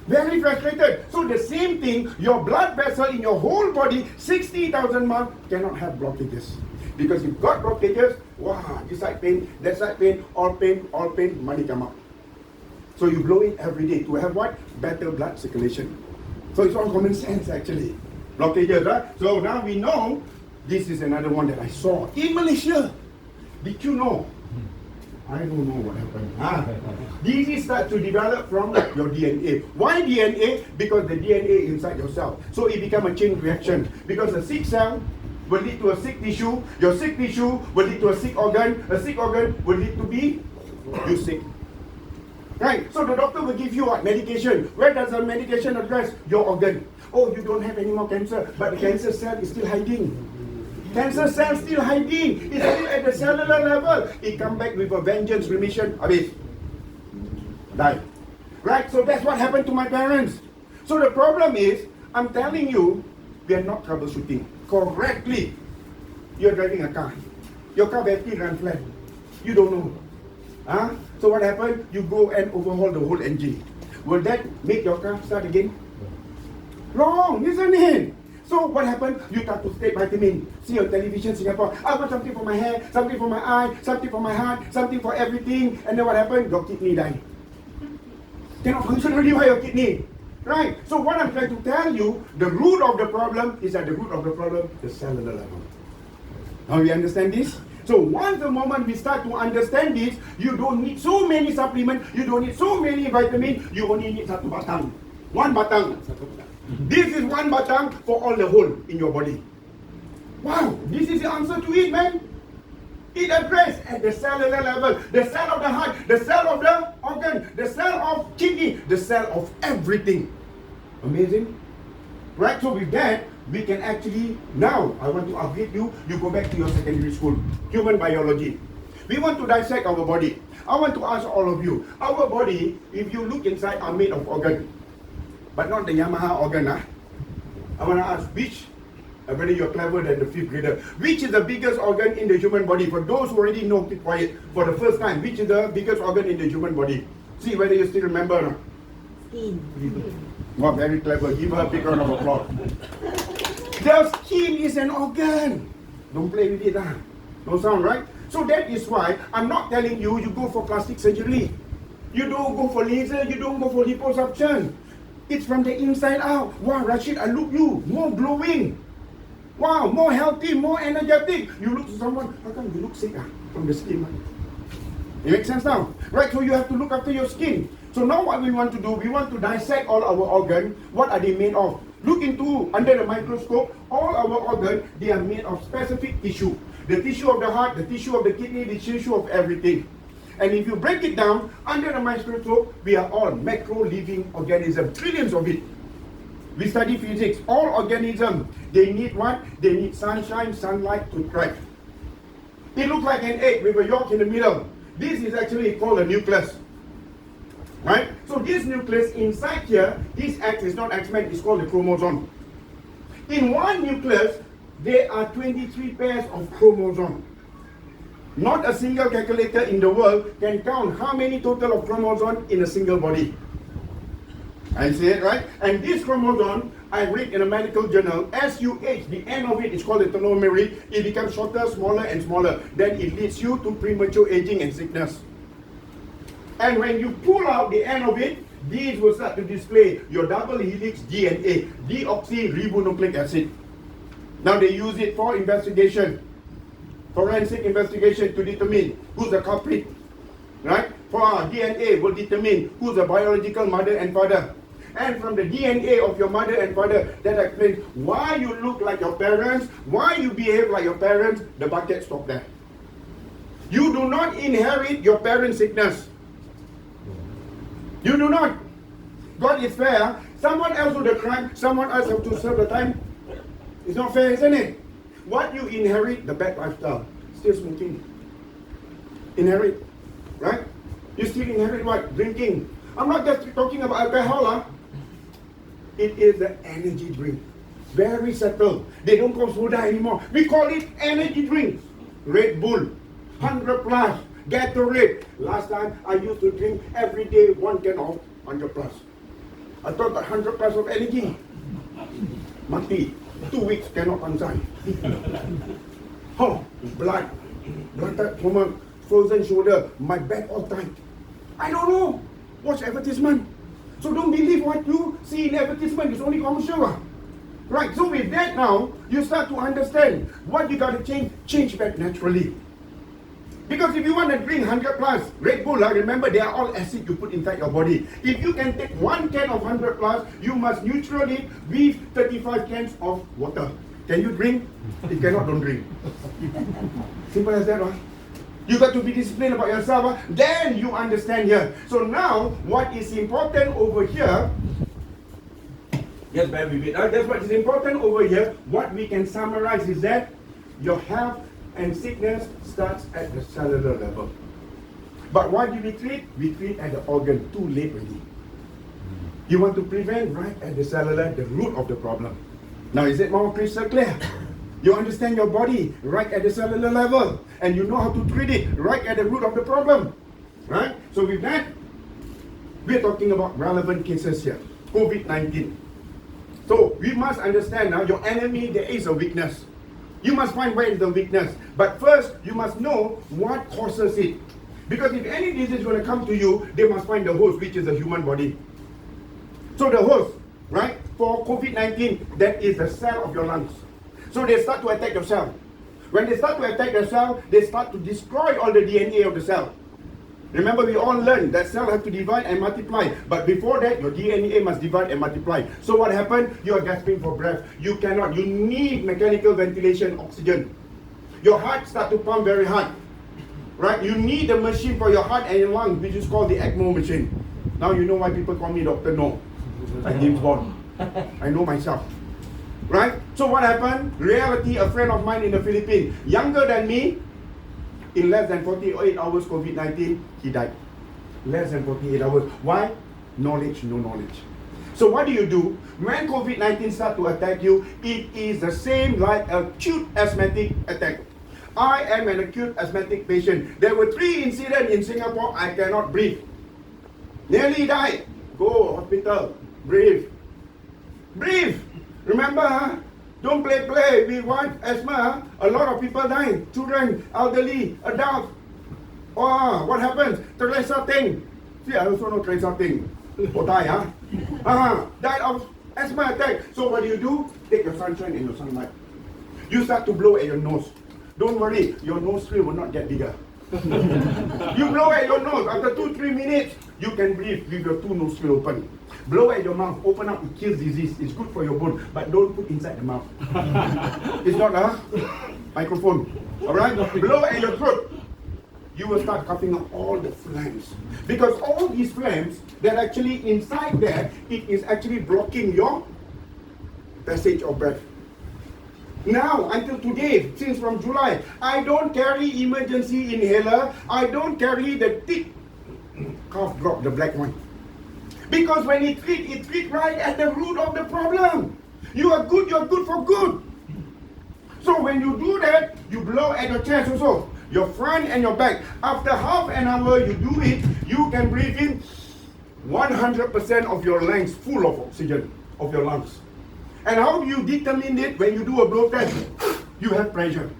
Very frustrated. So the same thing, your blood vessel in your whole body, 60,000 miles, cannot have blockages. Because you've got blockages, wow, this side pain, that side pain, all pain, money come out. So you blow it every day to have what? Better blood circulation. So it's all common sense actually. Blockages, right? So now we know, this is another one that I saw in Malaysia. Did you know? I don't know what happened. Disease start to develop from your DNA. Why DNA? Because the DNA is inside your cell. So it becomes a chain reaction. Because a sick cell will lead to a sick tissue. Your sick tissue will lead to a sick organ. A sick organ will lead to be you sick. Right? So the doctor will give you what? Medication. Where does the medication address? Your organ. Oh, you don't have any more cancer, but the cancer cell is still hiding. Cancer cell still hiding. It's still at the cellular level. It come back with a vengeance, remission, habis. Die. Right? So that's what happened to my parents. So the problem is, I'm telling you, we are not troubleshooting correctly. You're driving a car. Your car battery runs flat. You don't know. Huh? So what happened? You go and overhaul the whole engine. Will that make your car start again? Wrong, isn't it? So what happened? You start to take vitamin. See on television, Singapore. I want something for my hair, something for my eye, something for my heart, something for everything. And then what happened? Your kidney died. Cannot function already by your kidney. Right? So what I'm trying to tell you, the root of the problem is at the root of the problem, the cellular level. Now we understand this? So once the moment we start to understand this, you don't need so many supplements, you don't need so many vitamins, you only need satu batang. One batang. This is one batang for all the whole in your body. Wow, this is the answer to it, man. It addresses at the cellular level, the cell of the heart, the cell of the organ, the cell of kidney, the cell of everything. Amazing? Right, so with that, we can actually, now, I want to update you, you go back to your secondary school, human biology. We want to dissect our body. I want to ask all of you, our body, if you look inside, are made of organ. But not the Yamaha organ. I want to ask whether you're clever than the 5th grader. Which is the biggest organ in the human body? For those who already know, keep quiet. For the first time, which is the biggest organ in the human body? See whether you still remember. Skin. Wow, very clever. Give her a big round of applause. The skin is an organ. Don't play with it. No sound, right? So that is why I'm not telling you, you go for plastic surgery. You don't go for laser, you don't go for liposuction. It's from the inside out. Wow, Rashid, I look you more glowing. Wow, more healthy, more energetic. You look to someone, how come you look sick from the skin? It makes sense now? Right, so you have to look after your skin. So now what we want to do, we want to dissect all our organs. What are they made of? Look into, under the microscope, all our organs, they are made of specific tissue. The tissue of the heart, the tissue of the kidney, the tissue of everything. And if you break it down, under the microscope, we are all macro living organisms, trillions of it. We study physics. All organisms, they need what? They need sunshine, sunlight to thrive. It looks like an egg with a yolk in the middle. This is actually called a nucleus. Right? So this nucleus inside here, this X is not X-Men, it's called the chromosome. In one nucleus, there are 23 pairs of chromosomes. Not a single calculator in the world can count how many total of chromosomes in a single body. I see it, right? And this chromosome, I read in a medical journal, as you age, the end of it is called the telomere. It becomes shorter, smaller, and smaller. Then it leads you to premature aging and sickness. And when you pull out the end of it, these will start to display your double helix DNA, deoxyribonucleic acid. Now they use it for investigation, forensic investigation to determine who's the culprit, right? For DNA will determine who's the biological mother and father. And from the DNA of your mother and father, that explains why you look like your parents, why you behave like your parents. The bucket stop there. You do not inherit your parents' sickness. You do not. God is fair. Someone else do the crime, someone else have to serve the time. It's not fair, isn't it? What you inherit, the bad lifestyle, still smoking. Inherit, right? You still inherit what? Drinking. I'm not just talking about alcohol. It is the energy drink. Very subtle. They don't call soda anymore. We call it energy drinks. Red Bull, 100 plus, Gatorade. Last time I used to drink every day 1 can of 100 plus. I thought that 100 plus of energy. Mati. 2 weeks cannot function. Oh, blood from a frozen shoulder. My back all tight. I don't know. Watch advertisement. So don't believe what you see in advertisement. It's only commercial. Right, so with that now, you start to understand what you got to change back naturally. Because if you want to drink 100 plus Red Bull, remember they are all acid you put inside your body. If you can take 1 can of 100 plus, you must neutral it with 35 cans of water. Can you drink? If cannot, don't drink. Simple as that, right? You got to be disciplined about yourself. Then you understand here. So now, what is important over here, just bear with it. That's what is important over here. What we can summarize is that your health and sickness starts at the cellular level. But what do we treat? We treat at the organ. Too late already. You want to prevent right at the cellular, the root of the problem. Now, is it more crystal clear? You understand your body right at the cellular level, and you know how to treat it right at the root of the problem. Right? So with that, we're talking about relevant cases here. COVID-19. So we must understand now your enemy, there is a weakness. You must find where is the weakness. But first, you must know what causes it. Because if any disease is going to come to you, they must find the host, which is the human body. So the host, right, for COVID-19, that is the cell of your lungs. So they start to attack your cell. When they start to attack the cell, they start to destroy all the DNA of the cell. Remember, we all learned that cell have to divide and multiply. But before that, your DNA must divide and multiply. So what happened? You are gasping for breath. You cannot. You need mechanical ventilation, oxygen. Your heart start to pump very hard. Right? You need a machine for your heart and your lungs, which is called the ECMO machine. Now you know why people call me Dr. No. Like James Bond. I know myself. Right? So what happened? Reality, a friend of mine in the Philippines, younger than me, in less than 48 hours COVID-19, he died. Less than 48 hours. Why? Knowledge, no knowledge. So what do? When COVID-19 starts to attack you, it is the same like acute asthmatic attack. I am an acute asthmatic patient. There were 3 incidents in Singapore. I cannot breathe. Nearly died. Go hospital. Breathe. Breathe. Remember, don't play with what? Asthma. A lot of people die. Children, elderly, adults. Oh, what happens? Teresa Ting. See, I also know Teresa Ting. Or die, died of asthma attack. So what do? Take your sunshine and your sunlight. You start to blow at your nose. Don't worry, your nostril will not get bigger. You blow at your nose. After 2-3 minutes, you can breathe with your 2 nostrils open. Blow at your mouth, open up, it kills disease. It's good for your bone, but don't put inside the mouth. It's not a microphone. Alright? Blow at your throat. You will start coughing up all the phlegms. Because all these phlegms, they're actually inside there, it is actually blocking your passage of breath. Now, until today, since from July, I don't carry emergency inhaler. I don't carry the thick cough drop, the black one. Because when it treats right at the root of the problem. You are good for good. So when you do that, you blow at your chest also, your front and your back. After half an hour you do it, you can breathe in 100% of your lungs full of oxygen, of your lungs. And how do you determine it? When you do a blow test, you have pressure.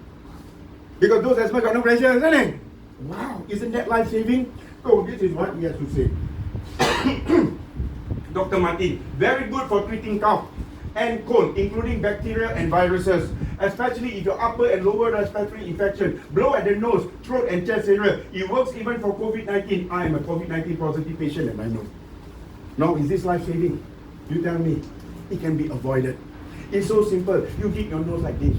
Because those asthma got no pressure, isn't it? Wow, isn't that life-saving? So this is what we have to say. Dr. Martin, very good for treating cough and cold, including bacteria and viruses, especially if your upper and lower respiratory infection. Blow at the nose, throat and chest area. It works even for COVID-19. I am a COVID-19 positive patient and I know. Now, is this life-saving? You tell me. It can be avoided. It's so simple. You keep your nose like this.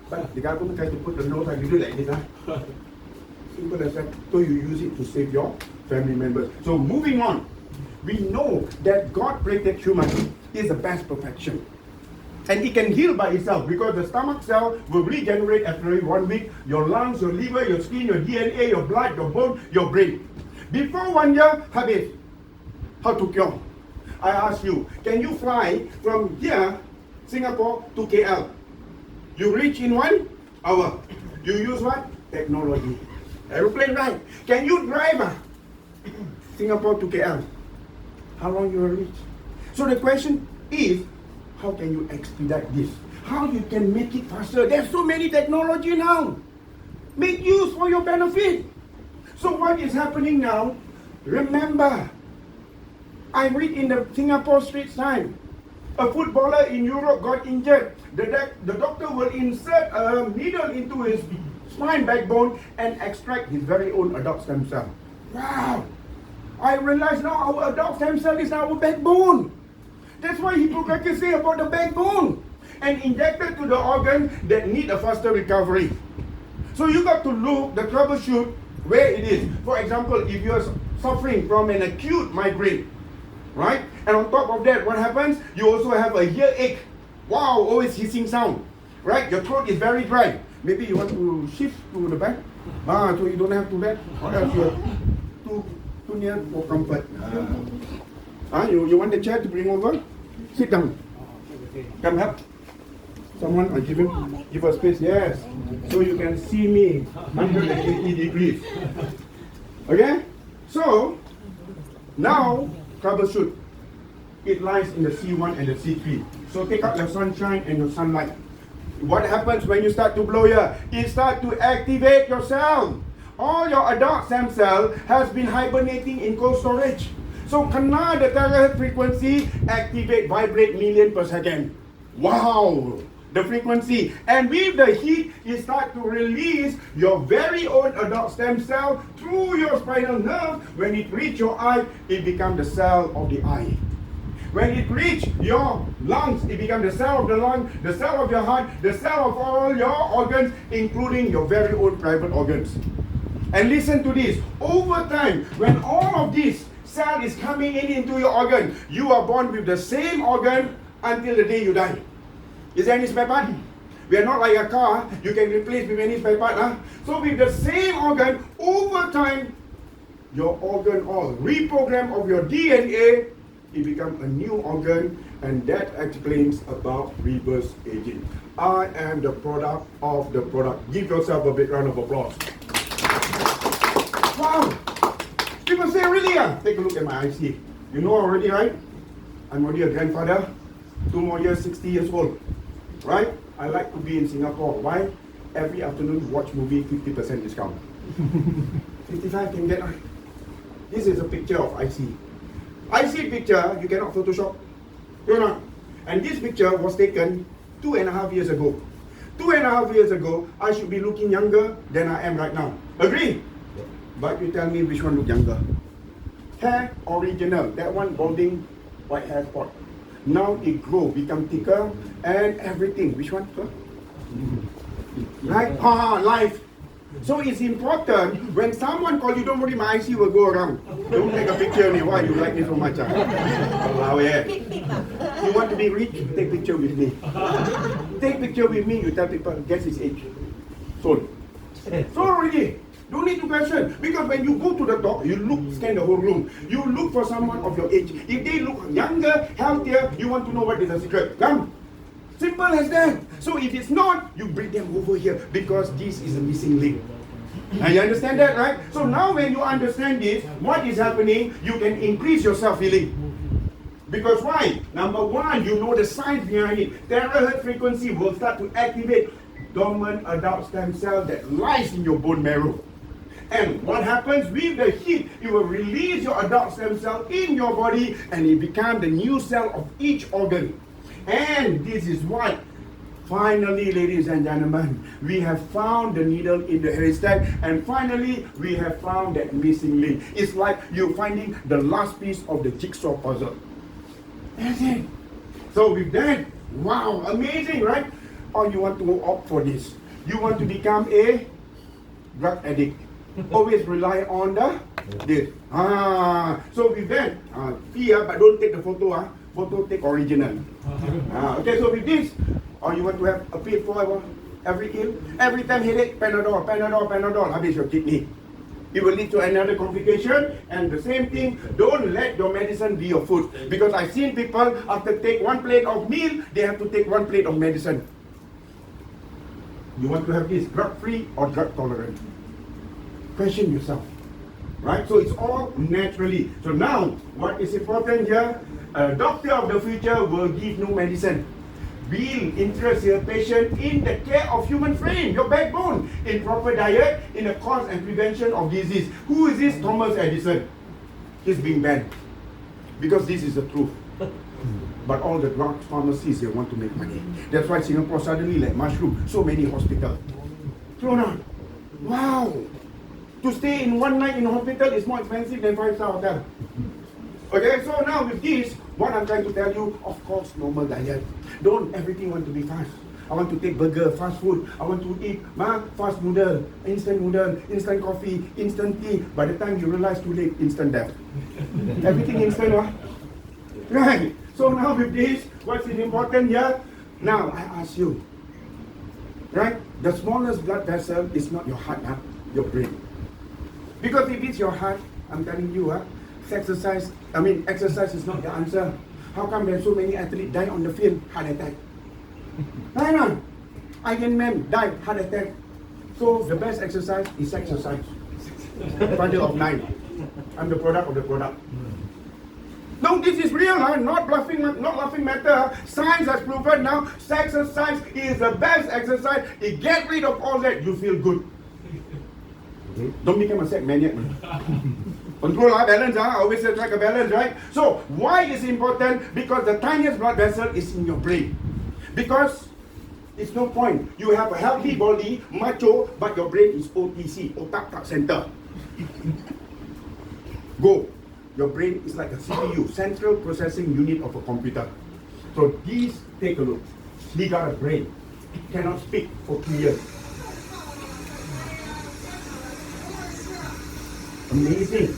But the government tries to put the nose like you do like this. Simple as that. So you use it to save your family members. So moving on. We know that God created human is the best perfection. And it can heal by itself because the stomach cell will regenerate after 1 week. Your lungs, your liver, your skin, your DNA, your blood, your bone, your brain. Before 1 year, habis. How to cure? I ask you, can you fly from here, Singapore, to KL? You reach in 1 hour. You use what? Technology. Aeroplane ride. Can you drive Singapore to KL? How long you will reach? So the question is, how can you expedite this? How you can make it faster? There's so many technology now. Make use for your benefit. So what is happening now? Remember, I read in the Singapore Straits Times, a footballer in Europe got injured. The doctor will insert a needle into his spine backbone and extract his very own adult stem cell. Wow! I realize now our adult stem cell is our backbone. That's why Hippocrates say about the backbone. And injected to the organ that need a faster recovery. So you got to look, the troubleshoot, where it is. For example, if you're suffering from an acute migraine, right? And on top of that, what happens? You also have a earache. Wow, always hissing sound, right? Your throat is very dry. Maybe you want to shift to the back, so you don't have to that, or else you're too near for comfort. You want the chair to bring over? Sit down. Come help. Someone, I give her space. Yes, so you can see me 180 degrees. Okay, so now troubleshoot. It lies in the C1 and the C3. So take out your sunshine and your sunlight. What happens when you start to blow here? It starts to activate your cell. All your adult stem cell has been hibernating in cold storage. So kena the terahertz frequency, activate, vibrate million per second. Wow, the frequency. And with the heat, it starts to release your very own adult stem cell through your spinal nerve. When it reaches your eye, it becomes the cell of the eye. When it reaches your lungs, it becomes the cell of the lung, the cell of your heart, the cell of all your organs, including your very own private organs. And listen to this. Over time, when all of this cell is coming into your organ, you are born with the same organ until the day you die. Is there any spare part? We are not like a car, you can replace with any spare part. So with the same organ, over time, your organ all reprogram of your DNA, it becomes a new organ, and that explains about reverse aging. I am the product of the product. Give yourself a big round of applause. Wow! People say, really? Take a look at my IC. You know already, right? I'm already a grandfather. 2 more years, 60 years old. Right? I like to be in Singapore. Why? Every afternoon, watch movie, 50% discount. 55 can get. This is a picture of IC. IC picture, you cannot Photoshop. You know. And this picture was taken 2.5 years ago. 2.5 years ago, I should be looking younger than I am right now. Agree? But you tell me which one look younger. Hair, original. That one balding, white hair spot. Now it grow, become thicker, and everything. Which one? Right? Life. So it's important when someone call you, don't worry, my IC will go around. Don't take a picture of me. Why you like me so much? You want to be rich? Take picture with me. Take picture with me, you tell people, guess his age. Sold. So already. Don't need to question. Because when you go to the top, you look, scan the whole room. You look for someone of your age. If they look younger, healthier, you want to know what is the secret. Come. Simple as that. So if it's not, you bring them over here because this is a missing link. Now you understand that, right? So now when you understand this, what is happening, you can increase your self-healing. Because why? Number one, you know the science behind it. Terahertz frequency will start to activate dormant adult stem cell that lies in your bone marrow. And what happens with the heat, it will release your adult stem cell in your body and it becomes the new cell of each organ. And this is what, finally, ladies and gentlemen, we have found the needle in the haystack, and finally, we have found that missing link. It's like you're finding the last piece of the jigsaw puzzle. That's it. So with that, wow, amazing, right? Or you want to opt for this. You want to become a drug addict. Always rely on this. So with that, but don't take the photo. Photo take original. Okay, so with this, or you want to have a pill for every ill, every time headache, Panadol, habis your kidney. It will lead to another complication, and the same thing, don't let your medicine be your food. Because I've seen people, after take 1 plate of meal, they have to take 1 plate of medicine. You want to have this drug-free or drug-tolerant? Question yourself. Right? So it's all naturally. So now, what is important here? A doctor of the future will give no medicine. Will interest your patient in the care of human frame, your backbone, in proper diet, in the cause and prevention of disease. Who is this? Thomas Edison. He's being banned. Because this is the truth. But all the drug pharmacies, they want to make money. That's why Singapore suddenly like mushroom. So many hospitals. Thrown out. Wow. To stay in 1 night in a hospital is more expensive than 5-star hotel. Okay, so now with this, what I'm trying to tell you, of course, normal diet. Don't everything want to be fast. I want to take burger, fast food. I want to eat fast noodle, instant coffee, instant tea. By the time you realize too late, instant death. Everything instant, huh? Right. So now with this, what's important here? Now I ask you, right? The smallest blood vessel is not your heart, your brain. Because if it's your heart, I'm telling you, exercise is not the answer. How come there's so many athletes die on the field? Heart attack. Why not? Iron Man died, heart attack. So the best exercise is exercise. Father of 9. I'm the product of the product. No, this is real, not laughing matter. Science has proven now, exercise is the best exercise. It get rid of all that, you feel good. Don't become a sex maniac. Control our balance, always like a balance, right? So, why is important? Because the tiniest blood vessel is in your brain. Because it's no point. You have a healthy body, macho, but your brain is OTC, otak tak center. Go. Your brain is like a CPU, central processing unit of a computer. So these, take a look. He got a brain. Cannot speak for 2 years. Amazing.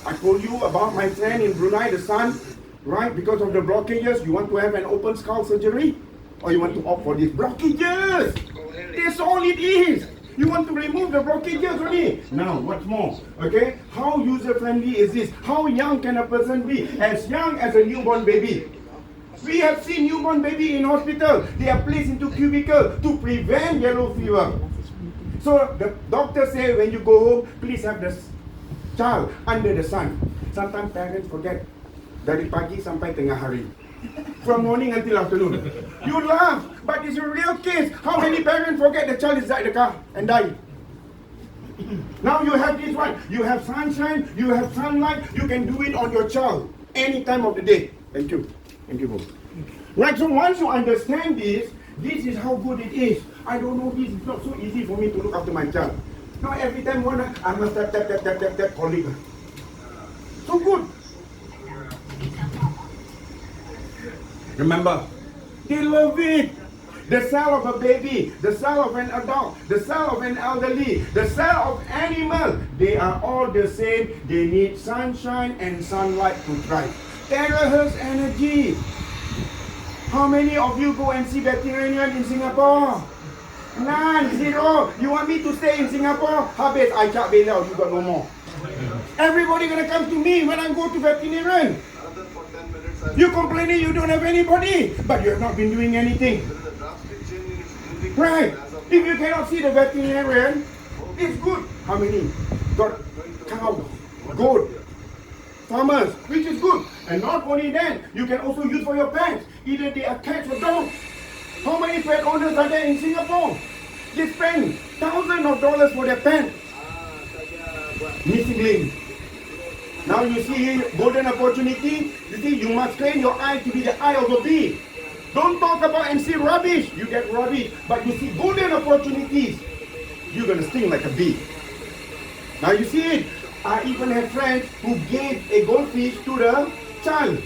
I told you about my friend in Brunei, the son, right? Because of the blockages, you want to have an open skull surgery? Or you want to opt for these blockages? That's all it is. You want to remove the blockages only. Now, what's more? Okay? How user-friendly is this? How young can a person be? As young as a newborn baby. We have seen newborn baby in hospital. They are placed into cubicle to prevent yellow fever. So the doctor say when you go home, please have the child under the sun. Sometimes parents forget. Dari pagi sampai tengah hari. From morning until afternoon. You laugh, but it's a real case. How many parents forget the child is inside the car and die? Now you have this one. You have sunshine, you have sunlight. You can do it on your child any time of the day. Thank you. Thank you both. Right, so once you understand this is how good it is. I don't know, this is not so easy for me to look after my child. Now every time I must tap, colleague. So good. Remember, they love it. The cell of a baby, the cell of an adult, the cell of an elderly, the cell of animal, they are all the same. They need sunshine and sunlight to thrive. THz energy. How many of you go and see veterinarian in Singapore? None, zero. You want me to stay in Singapore? Habis I cak belau, you got no more. Everybody gonna come to me when I go to veterinarian. You complaining you don't have anybody, but you have not been doing anything. Right. If you cannot see the veterinarian, it's good. How many? Got cow, goat, farmers, which is good. And not only that, you can also use for your pets. Either they are cats or dogs. How many pet owners are there in Singapore? They spend thousands of dollars for their pet. Missing link. Now you see golden opportunity. You see, you must train your eye to be the eye of a bee. Don't talk about and see rubbish. You get rubbish. But you see golden opportunities. You're going to sting like a bee. Now you see it. I even have friends who gave a goldfish to the child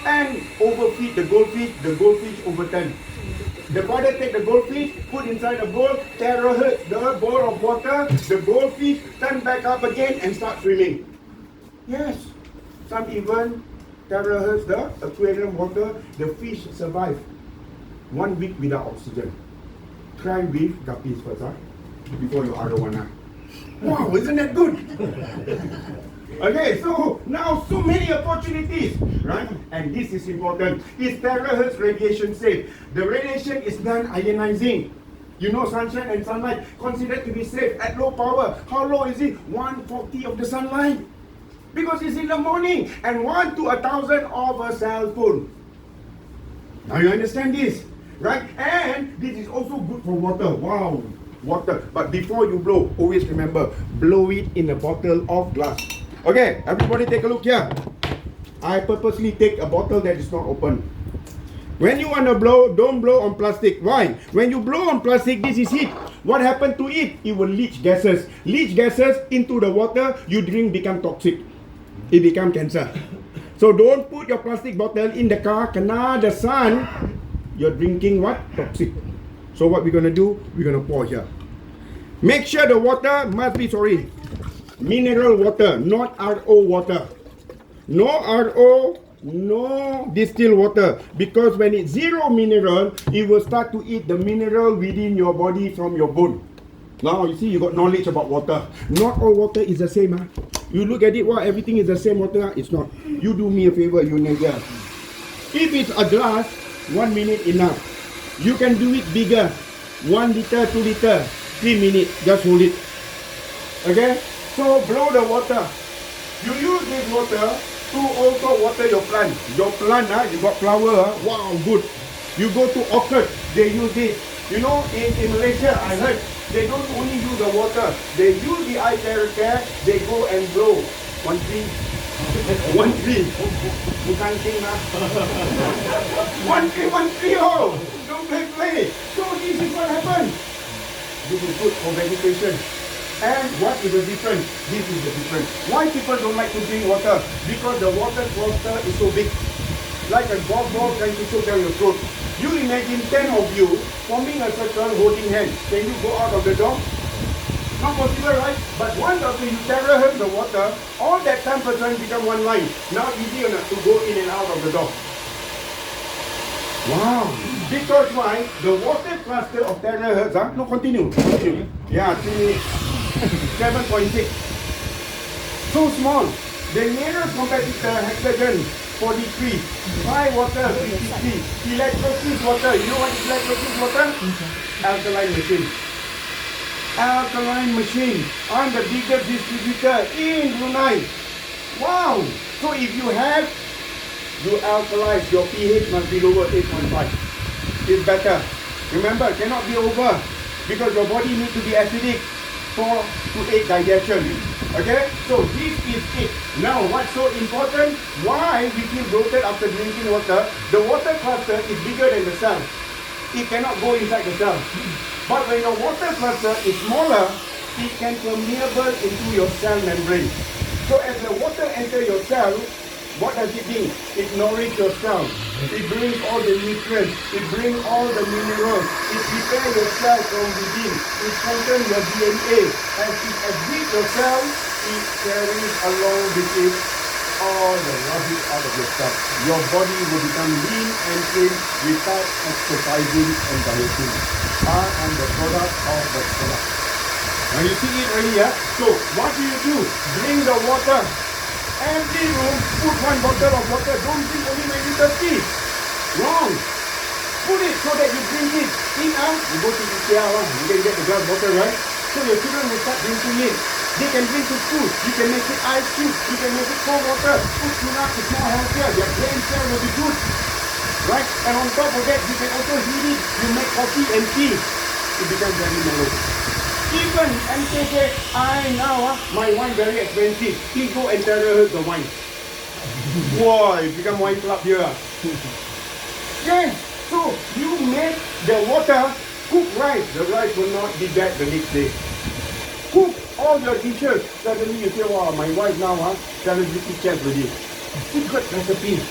and overfeed the goldfish overturned. The father take the goldfish, put inside a bowl, THz the bowl of water, the goldfish turn back up again and start swimming. Yes, some even THz the aquarium water, the fish survive 1 week without oxygen. Try with guppies first, before you other one. Wow, isn't that good? Okay, so now so many opportunities, right? And this is important. Is THz radiation safe? The radiation is non-ionizing. You know, sunshine and sunlight considered to be safe at low power. How low is it? 1/40 of the sunlight. Because it's in the morning, and 1 to 1,000 of a cell phone. Now you understand this, right? And this is also good for water. Wow, water. But before you blow, always remember, blow it in a bottle of glass. Okay, everybody take a look here. I purposely take a bottle that is not open. When you want to blow, don't blow on plastic. Why? When you blow on plastic, this is heat. What happened to it? It will leach gases. Leach gases into the water you drink become toxic. It become cancer. So don't put your plastic bottle in the car, kena the sun, you're drinking what? Toxic. So what we're gonna do? We're gonna pour here. Make sure the water must be, mineral water, not RO water. No RO, no distilled water. Because when it's zero mineral, it will start to eat the mineral within your body from your bone. Now you see, you got knowledge about water. Not all water is the same. You look at it, everything is the same water. It's not. You do me a favor, you nigga. If it's a glass, 1 minute enough. You can do it bigger. 1 liter, 2 liter, 3 minutes. Just hold it. Okay? So blow the water. You use this water to also water your plant. Your plant, you got flower. Wow, good. You go to orchard, they use it. You know, in Malaysia, I heard, they don't only use the water. They use the iTeraCare, they go and blow. 1 tree. 1 tree. Bukan king lah. 1 tree, oh! Don't play. So this is what happened. This is good for vegetation. And what is the difference? This is the difference. Why people don't like to drink water? Because the water cluster is so big. Like a golf ball trying to choke down your throat. You imagine 10 of you forming a circle holding hands. Can you go out of the door? Not possible, right? But once after you THz the water, all that 10% become one line. Now easy enough to go in and out of the door. Wow. Because why? The water cluster of THz, no, continue. Yeah, 3 minutes. 7.6. So small. The nearest competitor, hexagon, 43. High water, 53. Electrolysis water. You know what is electrolysis water? Alkaline machine. Alkaline machine. I'm the biggest distributor in Brunei. Wow. So if you have, you alkalize, your pH must be lower 8.5. It's better. Remember, cannot be over. Because your body needs to be acidic to aid digestion. Okay? So this is it. Now what's so important? Why we feel bloated after drinking water? The water cluster is bigger than the cell. It cannot go inside the cell. But when your water cluster is smaller, it can permeable into your cell membrane. So as the water enters your cell, what does it mean? It nourishes your cell. It brings all the nutrients. It brings all the minerals. It repairs your cell from within. It strengthens your DNA. As it exits your cell, it carries along with it all the rubbish out of your cell. Your body will become lean and thin without exercising and dieting. I am the product of the product. Now you see it right here. So what do? Drink the water. Every room, put 1 bottle of water. Don't drink only when you're thirsty. Wrong. Put it so that you drink it. In out, you go to IKEA, you can get the glass bottle, right? So your children will start drinking it. They can drink it too. You can make it ice cube. You can make it cold water. Put tuna, it's more healthier. Their brain cell will be good. Right? And on top of that, you can also heat it. You make coffee and tea. It becomes very mellow. Even MK say, my wine very expensive. Please go and THz the wine. Wow, it become wine club here. Yes, so you make the water, cook rice. The rice will not be bad the next day. Cook all your dishes. Suddenly you say, wow, my wife now, celebrity chef already. Secret recipe.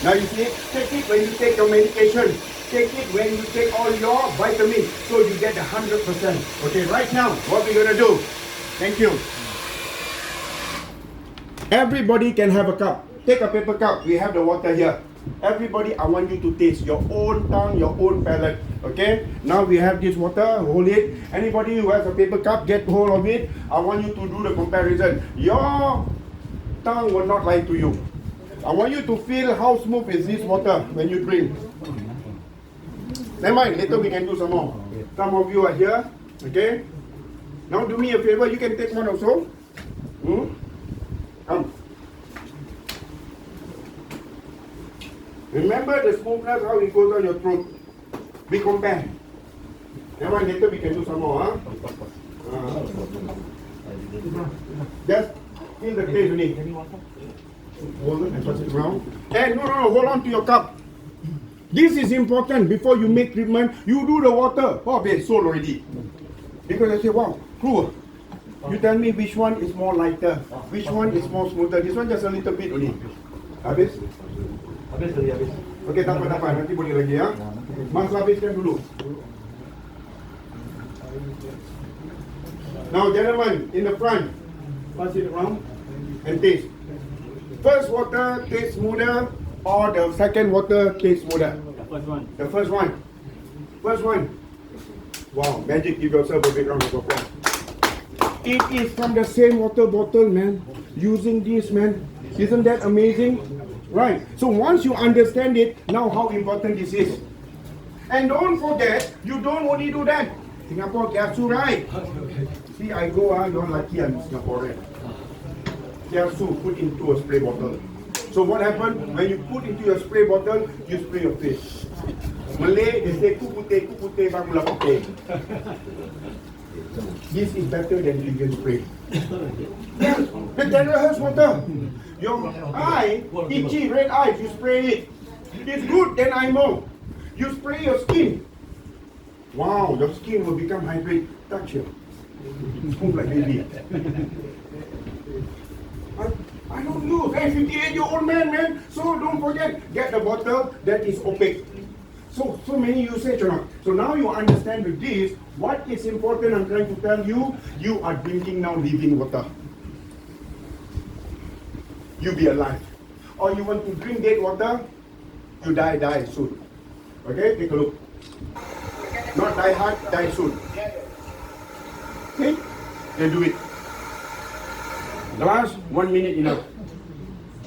Now you see, take it when you take your medication. Take it when you take all your vitamins, so you get 100%. Okay, right now, what we're gonna do? Thank you. Everybody can have a cup. Take a paper cup. We have the water here. Everybody, I want you to taste your own tongue, your own palate. Okay? Now we have this water. Hold it. Anybody who has a paper cup, get hold of it. I want you to do the comparison. Your tongue will not lie to you. I want you to feel how smooth is this water when you drink. Never mind, later we can do some more. Some of you are here, okay? Now do me a favor, you can take one also. Come. Remember the smoothness, how it goes down your throat. We compare. Never mind, later we can do some more, Just feel the taste only. Hold it and pass it around. And no, hold on to your cup. This is important. Before you make treatment, you do the water. Oh, they sold already. Because I say, wow, cool. You tell me which one is more lighter, which one is more smoother. This one just a little bit only. Habis? Okey, tak apa. Nanti boleh lagi ya. Mas habiskan dulu. Now, gentlemen, in the front, pass it around and taste. First water tastes smoother, or the second water tastes smoother? The first one. First one. Wow, magic, give yourself a big round of applause. It is from the same water bottle, man. Using this, man. Isn't that amazing? Right. So once you understand it, now how important this is. And don't forget, you don't only do that. Singapore kiasu, right? See, I go, you're lucky I'm Singaporean. Kiasu, put into a spray bottle. So what happened? When you put into your spray bottle, you spray your face. Malay, they say, ku putih, bang mula putih. This is better than vegan spray. Yeah, the THz water. Your eye, itchy, red eyes, you spray it. It's good, then I know. You spray your skin. Wow, your skin will become hydrated. Touch it. Smooth like baby. I don't use. I'm 58-year-old man. So don't forget, get the bottle that is opaque. So many usage or not. So now you understand with this, what is important I'm trying to tell you, you are drinking now living water. You be alive. Or you want to drink dead water, you die soon. Okay, take a look. Not die hard, die soon. Okay, then do it. Glass, 1 minute enough.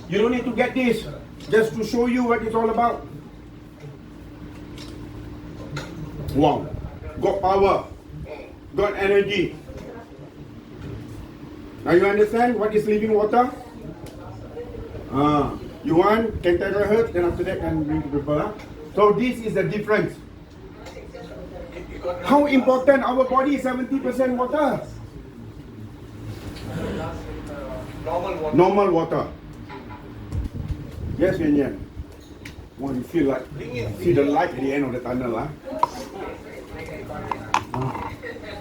You don't need to get this, just to show you what it's all about. Wow, got power, got energy. Now you understand what is living water? You want 10 terahertz, then after that can bring people. So this is the difference. How important our body is 70% water. Normal water. Yes, Yan Yan. Well, you feel like, see the light at the end of the tunnel, huh?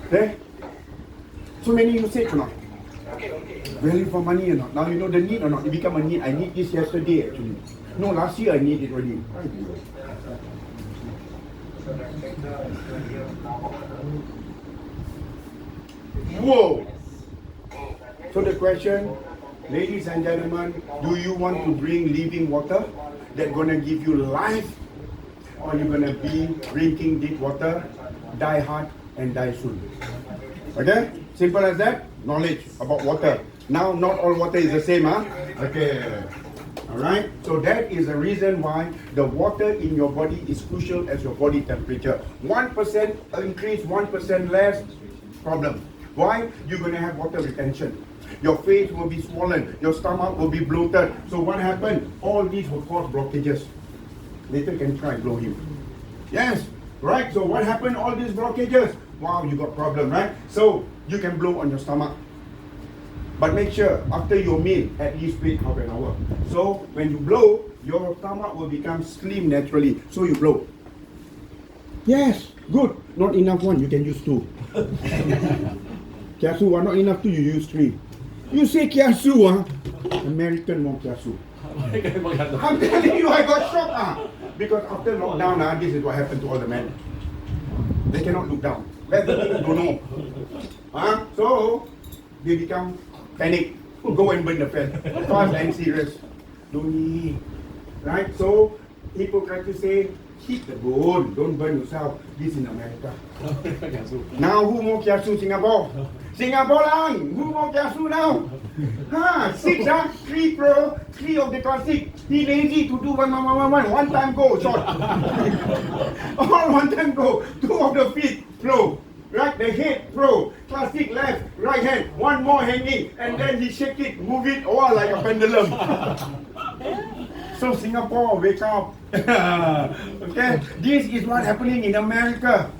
There? So many usage or not? Value for money or not? Now you know the need or not? It become a need. I need this yesterday actually. No, last year I need it already. Whoa! So the question, ladies and gentlemen, do you want to bring living water that's gonna give you life, or you're gonna be drinking deep water, die hard and die soon? Okay? Simple as that. Knowledge about water. Now, not all water is the same, huh? Okay. Alright? So that is the reason why the water in your body is crucial as your body temperature. 1% increase, 1% less, problem. Why? You're going to have water retention. Your face will be swollen. Your stomach will be bloated. So what happened? All these will cause blockages. Later can try blow him. Yes. Right? So what happened? All these blockages. Wow, you got problem, right? So you can blow on your stomach. But make sure after your meal, at least wait half an hour. So when you blow, your stomach will become slim naturally. So you blow. Yes, good. Not enough one, you can use 2. Kiasu, not enough 2, you use 3. You say kiasu, American more kiasu. I'm telling you, I got shocked. Because after lockdown, this is what happened to all the men. They cannot look down. That's the thing, don't know. So they become panic. Go and burn the fan. Fast and serious. Don't need. Right? So Hippocrates say, heat the bone, don't burn yourself. This in America. Now who more kiasu Singapore? Singapore lang! Who more kiasu now? 6 3 pro, 3 of the classic. He lazy to do 1 time go, short. All 1 time go. 2 of the feet, pro. Right, the head, pro. Classic left, right hand. 1 more hanging. And then he shake it, move it, all like a pendulum. So Singapore, wake up. Okay, this is what happening in America.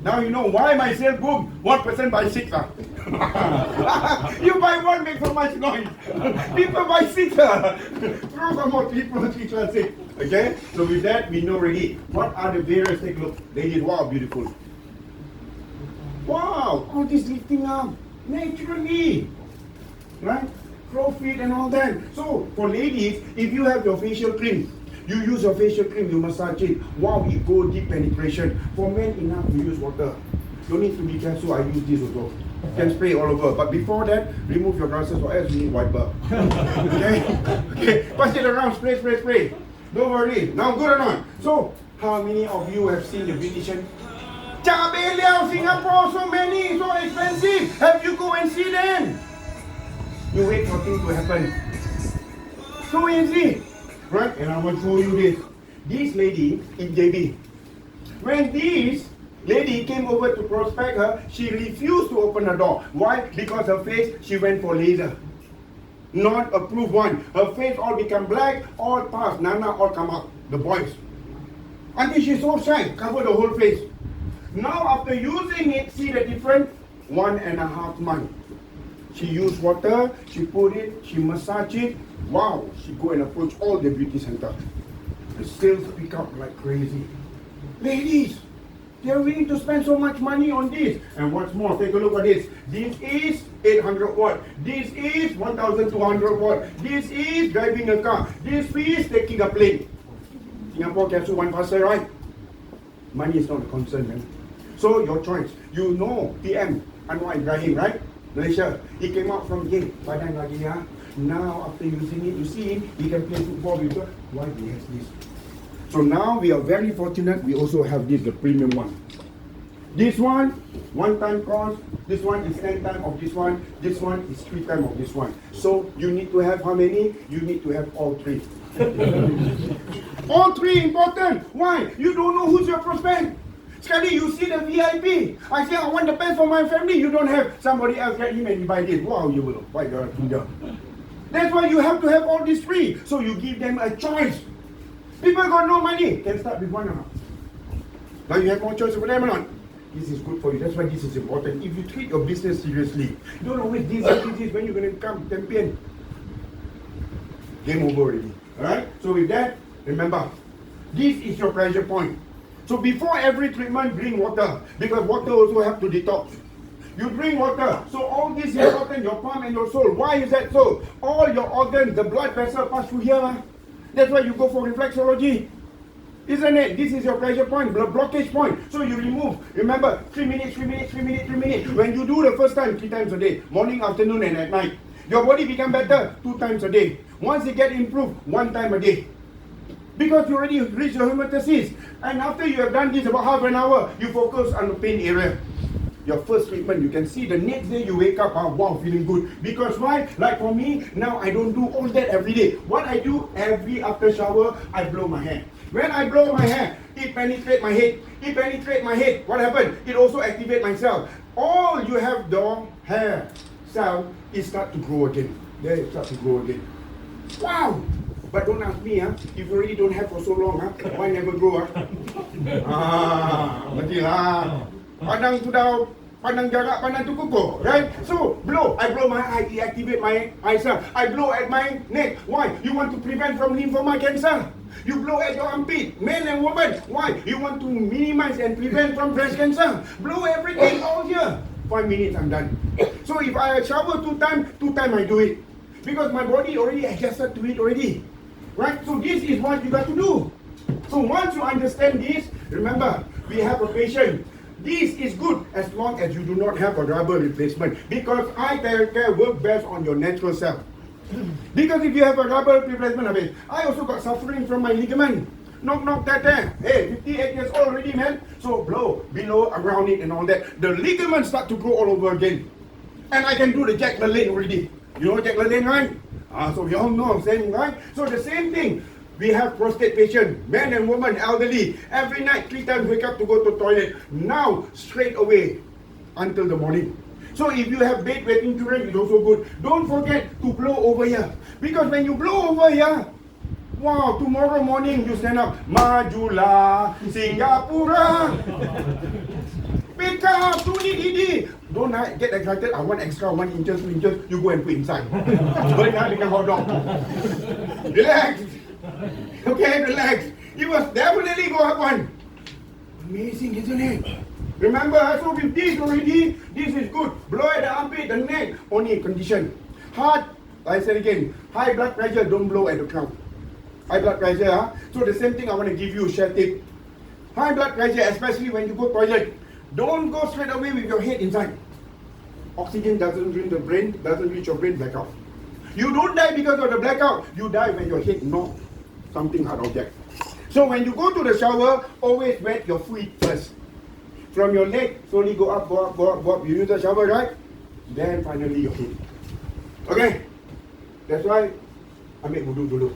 Now you know why my sale boom. 1% buy 6. You buy 1, make so much noise. People buy 6. Throw some more people 3 classic. Okay, so with that we know already. What are the various? Take a look. Ladies, wow, beautiful. Wow, all this lifting up naturally, right? Crow feet and all that. So for ladies, if you have your facial cream, You use your facial cream, you massage it. Wow, it go deep penetration. For men, enough to use water. Don't need to be careful, I use this also. Can spray all over. But before that, remove your glasses or else you need wiper. Okay, pass it around, spray. Don't worry. Now good or not? So, how many of you have seen the beautician? Cabe liao, Singapore, so many, so expensive. Have you go and see them? You wait for things to happen. So easy. Right? And I will show you this. This lady in JB. When this lady came over to prospect her, she refused to open the door. Why? Because her face, she went for laser. Not approved one. Her face all become black, all past, Nana all come out. The boys. Until she's so shy, cover the whole face. Now after using it, see the difference? 1.5 months. She used water, she put it, she massaged it. Wow, she go and approach all the beauty center. The sales pick up like crazy. Ladies, they are willing to spend so much money on this. And what's more, take a look at this. This is 800 watt. This is 1200 watt. This is driving a car. This is taking a plane. Singapore capsule one faster, right? Money is not a concern, man. So your choice. You know PM Anwar Ibrahim, right? Malaysia. He came out from game. Padang lagi ya. Now after using it, you see him, he can play football with her. Why he has this? So now we are very fortunate. We also have this, the premium one. This one time cost. This one is 10 times of this one. This one is 3 times of this one. So you need to have how many? You need to have all 3. All 3 important. Why? You don't know who's your prospect. Sekali you see the VIP. I say I want the best for my family. You don't have. Somebody else get him and he buy this. Wow, you will buy your finger. That's why you have to have all these 3. So you give them a choice. People got no money. Can start with one or not. Now you have more choice for them or not. This is good for you. That's why this is important. If you treat your business seriously, don't always this when you're going to come champion. Game over already. Alright? So with that, remember, this is your pressure point. So before every treatment, drink water. Because water also have to detox. You drink water. So all this is important, your palm and your soul. Why is that so? All your organs, the blood vessel pass through here. That's why you go for reflexology. Isn't it? This is your pressure point, blockage point. So you remove. Remember, 3 minutes. When you do the first time, 3 times a day. Morning, afternoon and at night. Your body become better 2 times a day. Once it get improved, 1 time a day. Because you already reached your hemostasis. And after you have done this about half an hour, you focus on the pain area. Your first treatment, you can see the next day you wake up, wow, feeling good. Because why? Like for me, now I don't do all that every day. What I do, every after shower, I blow my hair. When I blow my hair, it penetrates my head. What happened? It also activates my cell. All you have the hair cell, it start to grow again. There it start to grow again. Wow! But don't ask me, if you already don't have for so long, why never grow? Betul lah. Pandang jarak, pandang tu kukuh, right? So, blow. I blow my eye, it activate my eye cell. I blow at my neck. Why? You want to prevent from lymphoma cancer. You blow at your armpit, men and women. Why? You want to minimize and prevent from breast cancer. Blow everything all here. 5 minutes, I'm done. So if I shower 2 times I do it. Because my body already adjusted to it already. Right? So this is what you got to do. So once you understand this, remember, we have a patient. This is good as long as you do not have a rubber replacement. Because iTeraCare works best on your natural cell. Because if you have a rubber replacement, I also got suffering from my ligament. Knock, that. Hey, 58 years old already, man. So blow, below, around it and all that. The ligaments start to grow all over again. And I can do the Jack LaLanne already. You know Jack LaLanne, right? So we all know I'm saying, right? So the same thing. We have prostate patient, men and women, elderly. Every night, 3 times wake up to go to toilet. Now, straight away, until the morning. So if you have bedwetting children, it's also good. Don't forget to blow over here. Because when you blow over here, wow, tomorrow morning you stand up. Majulah, Singapura. Pick up, don't get excited. I want extra 1 inch, 2 inches. You go and put inside. Burn out become hot dog. Relax. Okay, relax. You must definitely go up one. Amazing, isn't it? Remember, so with this already, this is good. Blow at the armpit, the neck, only condition. Heart, I said again, high blood pressure, don't blow at the crown. high blood pressure. So the same thing I want to give you, share tip. High blood pressure, especially when you go toilet, don't go straight away with your head inside. Oxygen doesn't reach the brain, doesn't reach your brain, blackout. You don't die because of the blackout. You die when your head knocks something hard object. So when you go to the shower, always wet your feet first. From your leg, slowly go up, go up, go up, go up. You use the shower, right? Then finally your head. Okay? That's why ambil wudu dulu.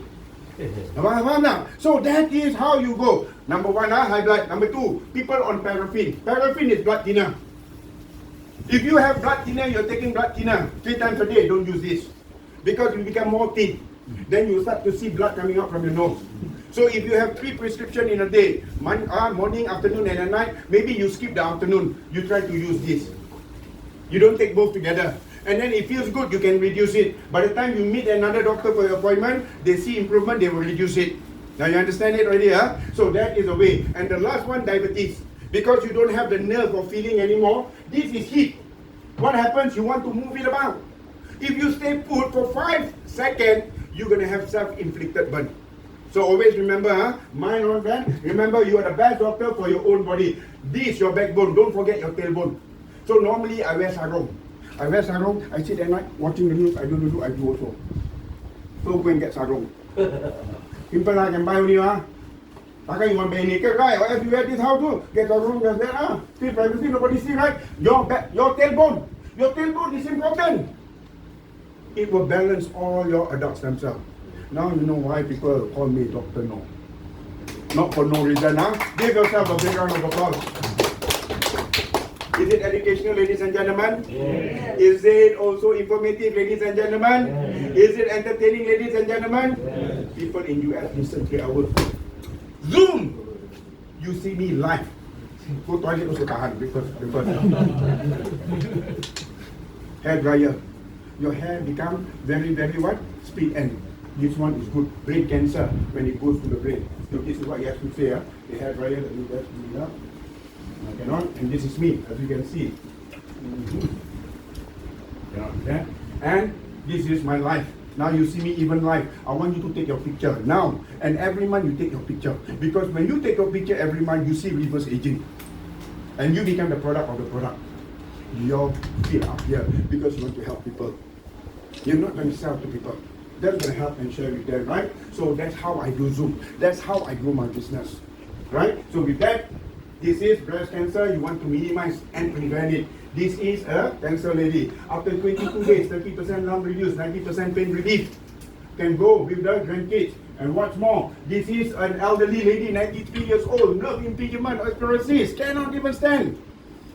Faham now? So that is how you go. Number one, high blood. Number two, people on paraffin. Paraffin is blood thinner. If you have blood thinner, you're taking blood thinner 3 times a day, don't use this. Because you become more thin. Then you start to see blood coming out from your nose. So if you have 3 prescriptions in a day, morning, afternoon and at night, maybe you skip the afternoon. You try to use this. You don't take both together. And then it feels good, you can reduce it. By the time you meet another doctor for your appointment, they see improvement, they will reduce it. Now you understand it already, huh? So that is a way. And the last one, diabetes. Because you don't have the nerve of feeling anymore, this is heat. What happens? You want to move it about. If you stay put for 5 seconds, you're going to have self-inflicted burn. So always remember, my own friend, remember you are the best doctor for your own body. This your backbone, don't forget your tailbone. So normally I wear sarong. I sit at night watching the news, I do also. So go and get sarong. Simple, I can buy only, Takkan you want to be naked, right? Or if you wear this, how to? Get sarong, just that, Still privacy, nobody see, right? Your tailbone is important. It will balance all your adult stem cells. Now you know why people call me Dr. No. Not for no reason, Give yourself a big round of applause. Is it educational, ladies and gentlemen? Yes. Is it also informative, ladies and gentlemen? Yes. Is it entertaining, ladies and gentlemen? Yes. People in US listen 3 hours. Zoom! You see me live. Go toilet also tahan because hair dryer. Your hair become very, very what? Split end. This one is good. Brain cancer when it goes to the brain. So this is what you have to say. The hair dryer, let me just do it up. I cannot, and this is me, as you can see. Okay? And this is my life. Now you see me even live. I want you to take your picture now. And every month you take your picture. Because when you take your picture every month, you see reverse aging. And you become the product of the product. Your feet up here because you want to help people. You're not going to sell to people. That's going to help and share with them, right? So that's how I do Zoom. That's how I grow my business. Right? So with that, this is breast cancer. You want to minimize and prevent it. This is a cancer lady. After 22 days, 30% lump reduce, 90% pain relief. Can go with the grandkids. And what's more, this is an elderly lady, 93 years old, nerve impingement, osteoporosis, cannot even stand.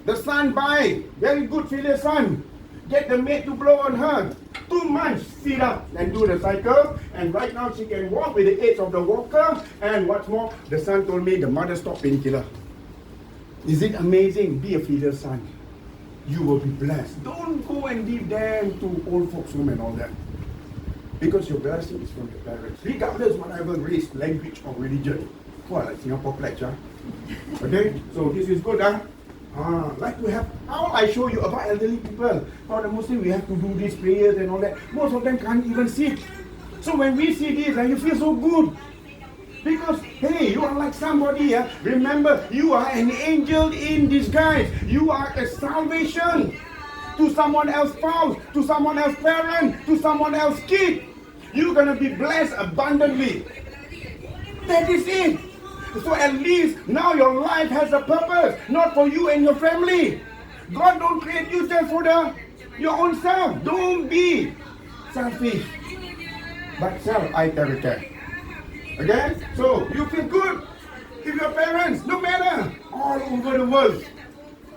The son buy, very good filial son. Get the maid to blow on her. 2 months, sit up and do the cycle. And right now she can walk with the aid of the walker. And what's more, the son told me the mother stopped painkiller. Is it amazing? Be a filial son. You will be blessed. Don't go and give them to old folks home and all that. Because your blessing is from your parents. Regardless whatever race, language or religion. Well, like Singapore pledge, Okay? So this is good, like to have, how I show you about elderly people. For the Muslim, we have to do these prayers and all that. Most of them can't even sit. So when we see this, you feel so good. Because, hey, you are like somebody, remember, you are an angel in disguise. You are a salvation to someone else's spouse, to someone else's parent, to someone else's kid. You're going to be blessed abundantly. That is it. So at least now your life has a purpose, not for you and your family. God don't create you just for your own self. Don't be selfish, but sell iTeraCare. Okay? So you feel good if your parents, no matter, all over the world.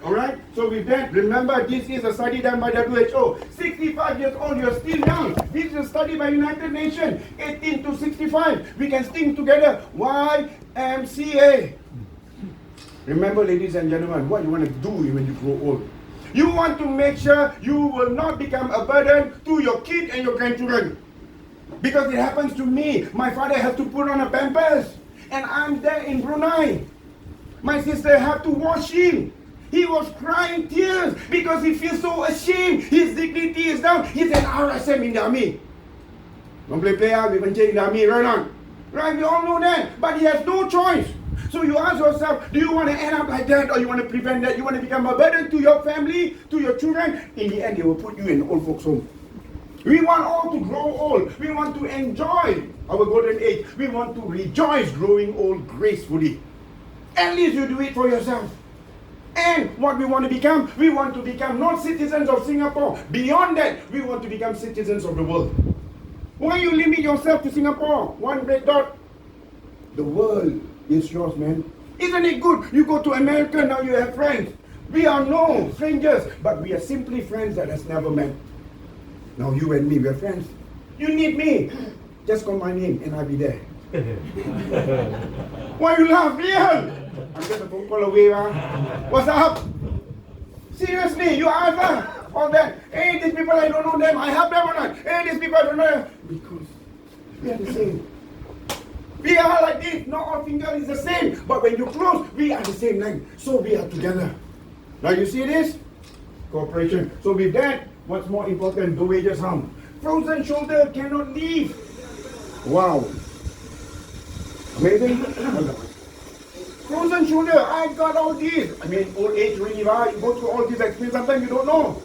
Alright? So with that, remember this is a study done by WHO. 65 years old, you're still young. This is a study by United Nations. 18 to 65. We can sing together. YMCA. Remember, ladies and gentlemen, what you want to do when you grow old. You want to make sure you will not become a burden to your kid and your grandchildren. Because it happens to me. My father has to put on a pampers. And I'm there in Brunei. My sister had to wash him. He was crying tears because he feels so ashamed. His dignity is down. He's an RSM in the army. Don't play, we can change the army, right on. Right? We all know that. But he has no choice. So you ask yourself, do you want to end up like that, or you want to prevent that? You want to become a burden to your family, to your children? In the end, they will put you in old folks' home. We want all to grow old. We want to enjoy our golden age. We want to rejoice growing old gracefully. At least you do it for yourself. And what we want to become not citizens of Singapore. Beyond that, we want to become citizens of the world. Why you limit yourself to Singapore? One red dot. The world is yours, man. Isn't it good? You go to America, now you have friends. We are no strangers, but we are simply friends that has never met. Now you and me, we're friends. You need me. Just call my name and I'll be there. Why you laugh, Ian? I'm just a phone call away, What's up? Seriously, you ask all that. Hey, these people, I don't know them. I help them or not. Hey, these people, I don't know them. Because we are the same. We are like this. Not all fingers is the same. But when you close, we are the same length. So we are together. Now you see this? Cooperation. So with that, what's more important? The wages harm. Frozen shoulder cannot leave. Wow. Amazing. Frozen shoulder, I got all these. I mean, old age really, right? You go through all these experiences, sometimes you don't know.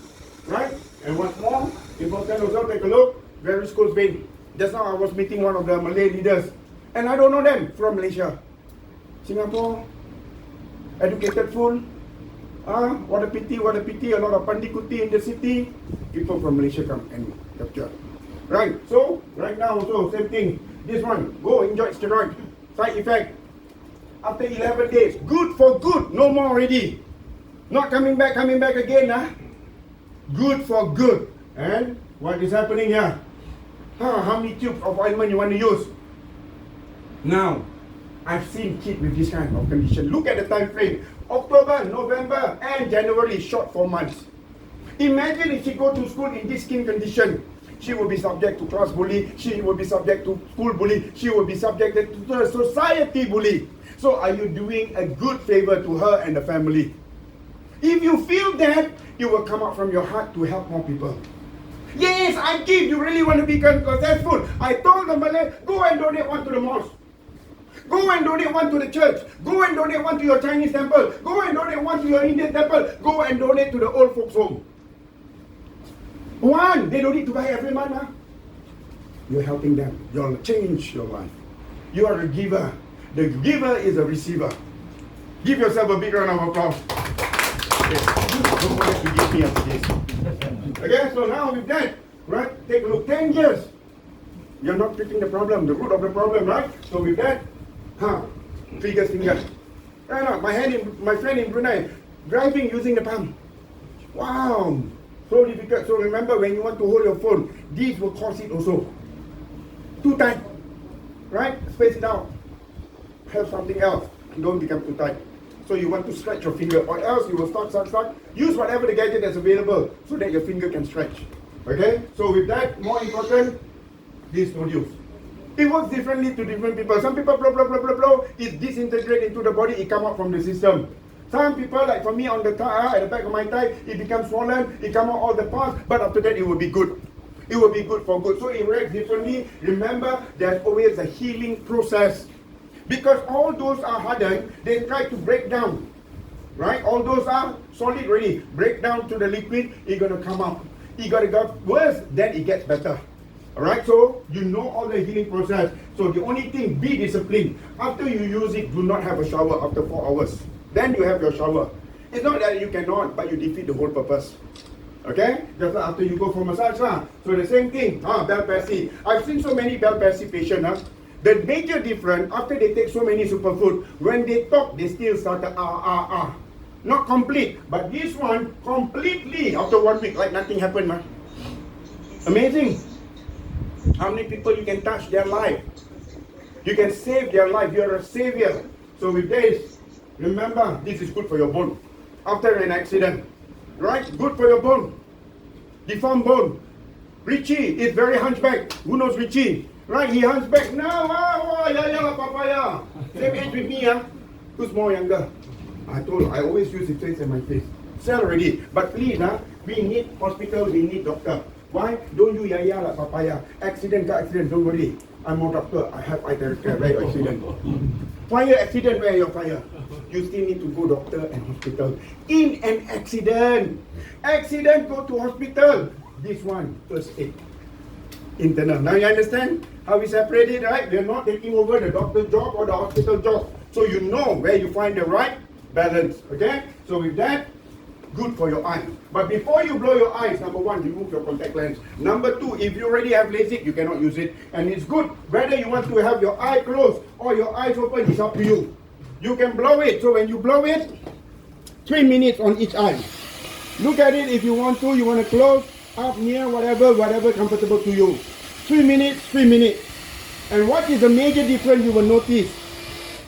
Right? And what's more important also, take a look, varicose vein. Just now I was meeting one of the Malay leaders, and I don't know them, from Malaysia. Singapore, educated fool. What a pity, a lot of pandikuti in the city. People from Malaysia come and capture. Right, so, right now also, same thing. This one, go enjoy steroid. Side effect. After 11 days, good for good, no more already. Not coming back again, Good for good. And what is happening here? How many tubes of ointment you want to use? Now, I've seen kids with this kind of condition. Look at the time frame. October, November, and January, short 4 months. Imagine if she go to school in this skin condition. She will be subject to class bully, she will be subject to school bully, she will be subjected to the society bully. So are you doing a good favor to her and the family? If you feel that, it will come out from your heart to help more people. Yes, I give, you really want to be successful. I told the Malay, go and donate one to the mosque. Go and donate one to the church. Go and donate one to your Chinese temple. Go and donate one to your Indian temple. Go and donate to the old folks home. One, they don't need to buy every month. You're helping them. You'll change your life. You are a giver. The giver is a receiver. Give yourself a big round of applause. Okay. Don't forget to give me after this. Okay, so now with that, right, take a look. 10 years. You're not treating the problem, the root of the problem, right? So with that, fingers. Right now, my friend in Brunei, driving using the palm. Wow. So difficult. So remember, when you want to hold your phone, this will cause it also. Too tight. Right? Space it out. Have something else. Don't become too tight. So you want to stretch your finger, or else you will start. Use whatever the gadget that's available so that your finger can stretch. Okay? So with that, more important, these nodules. It works differently to different people. Some people blow, it disintegrates into the body, it comes out from the system. Some people, like for me on the thigh, at the back of my thigh, it becomes swollen, it comes out all the parts, but after that it will be good. It will be good for good. So it reacts differently. Remember, there's always a healing process. Because all those are hardened, they try to break down. Right? All those are solid already. Break down to the liquid, it's going to come out. It got to get worse, then it gets better. Alright, so you know all the healing process. So the only thing, be disciplined. After you use it, do not have a shower after 4 hours. Then you have your shower. It's not that you cannot, but you defeat the whole purpose. Okay? Just after you go for massage. So the same thing, bell palsy. I've seen so many bell palsy patients. The major difference, after they take so many superfood, when they talk, they still start to Not complete, but this one, completely, after 1 week, like nothing happened. Amazing. How many people you can touch their life? You can save their life. You're a savior. So with this, remember, this is good for your bone. After an accident, right? Good for your bone. Deformed bone. Richie is very hunchback. Who knows Richie? Right? He hunchback now. Papaya. Same age with me. Who's more younger? I always use his face and my face. Sell already. But please, we need hospital, we need doctor. Why? Don't you yaya like papaya. Accident, don't worry. I'm a doctor, I have iTeraCare, where your accident? Fire accident, where your fire? You still need to go doctor and hospital. In an accident, go to hospital. This one, first aid. Internal. Now you understand how we separate it, right? We're not taking over the doctor's job or the hospital job. So you know where you find the right balance, okay? So with that, good for your eyes. But before you blow your eyes, number one, remove your contact lens. Number two, if you already have LASIK, you cannot use it. And it's good, whether you want to have your eye closed or your eyes open, it's up to you. You can blow it. So when you blow it, 3 minutes on each eye. Look at it if you want to. You want to close, up, near, whatever comfortable to you. 3 minutes, 3 minutes. And what is the major difference you will notice?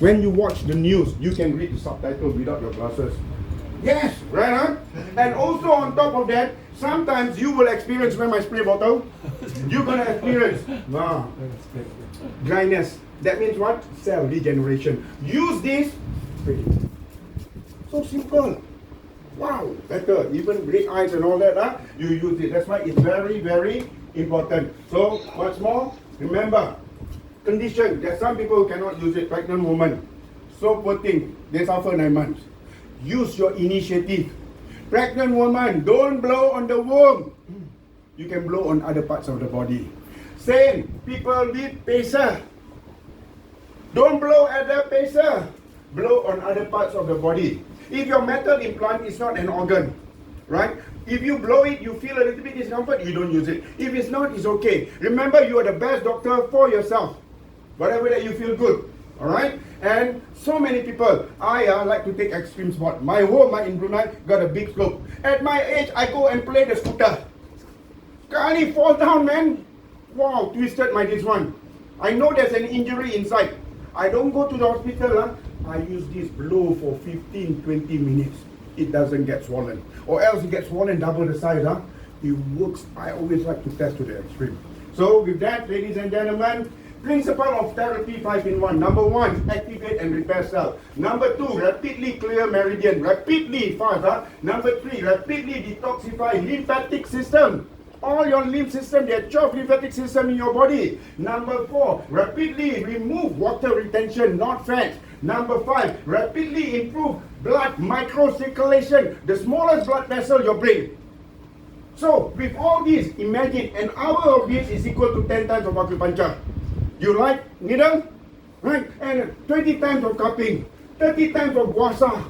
When you watch the news, you can read the subtitles without your glasses. Yes, right, huh? And also on top of that, sometimes you will experience, when my spray bottle, you're going to experience dryness. That means what? Cell regeneration. Use this. So simple. Wow, better. Even great eyes and all that, huh? You use it. That's why it's very, very important. So, what's more? Remember, condition. There's some people who cannot use it. Pregnant woman. So poor thing. They suffer 9 months. Use your initiative. Pregnant woman, don't blow on the womb. You can blow on other parts of the body. Same, people with pacer. Don't blow at the pacer. Blow on other parts of the body. If your metal implant is not an organ, right? If you blow it, you feel a little bit discomfort, you don't use it. If it's not, it's okay. Remember, you are the best doctor for yourself. Whatever that you feel good. Alright? And so many people, I like to take extreme sport. My home in Brunei got a big slope. At my age, I go and play the scooter. Sekali fall down, man. Wow, twisted my this one. I know there's an injury inside. I don't go to the hospital. I use this blow for 15-20 minutes. It doesn't get swollen. Or else it gets swollen double the size. It works. I always like to test to the extreme. So with that, ladies and gentlemen, principle of therapy 5 in 1. Number 1, activate and repair cell. Number 2, rapidly clear meridian. Rapidly fast. Number 3, rapidly detoxify lymphatic system. All your lymph system, there are 12 lymphatic system in your body. Number 4, rapidly remove water retention, not fat. Number 5, rapidly improve blood microcirculation, the smallest blood vessel, your brain. So, with all this, imagine an hour of this is equal to 10 times of acupuncture. You like needle? Right? And 20 times of cupping, 30 times of guasa,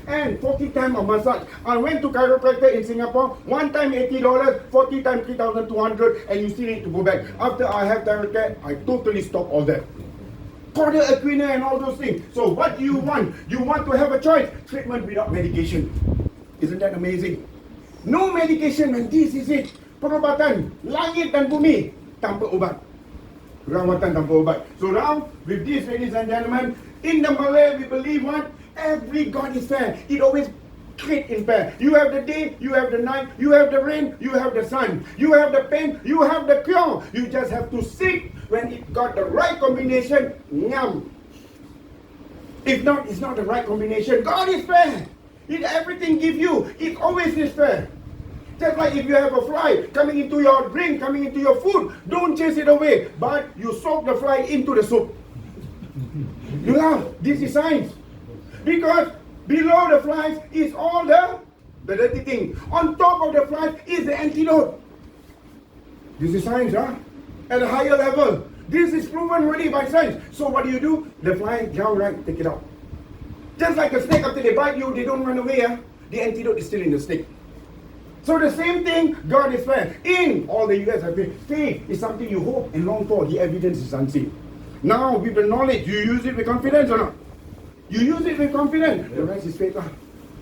and 40 times of massage. I went to chiropractor in Singapore, one time $80, 40 times 3,200, and you still need to go back. After I have THz, I totally stop all that. Cordial equina and all those things. So what do you want? You want to have a choice. Treatment without medication. Isn't that amazing? No medication, and this is it. Perubatan, langit dan bumi, tanpa obat. Rawatan tanpa obat. So now, with this, ladies and gentlemen, in the Malay, we believe what? Every God is fair. It always creates in pair. You have the day, you have the night, you have the rain, you have the sun. You have the pain, you have the cure. You just have to seek when it got the right combination. Nyam. If not, it's not the right combination. God is fair. Everything give you. It always is fair. Just like if you have a fly coming into your drink, coming into your food, don't chase it away, but you soak the fly into the soup. You laugh. This is science. Because below the flies is all the dirty thing. On top of the flies is the antidote. This is science, At a higher level. This is proven already by science. So what do? The fly jump right, take it out. Just like a snake, after they bite you, they don't run away. The antidote is still in the snake. So the same thing, God is fair. In all the US, faith is something you hope and long for. The evidence is unseen. Now, with the knowledge, you use it with confidence or not? You use it with confidence. The rest is faith.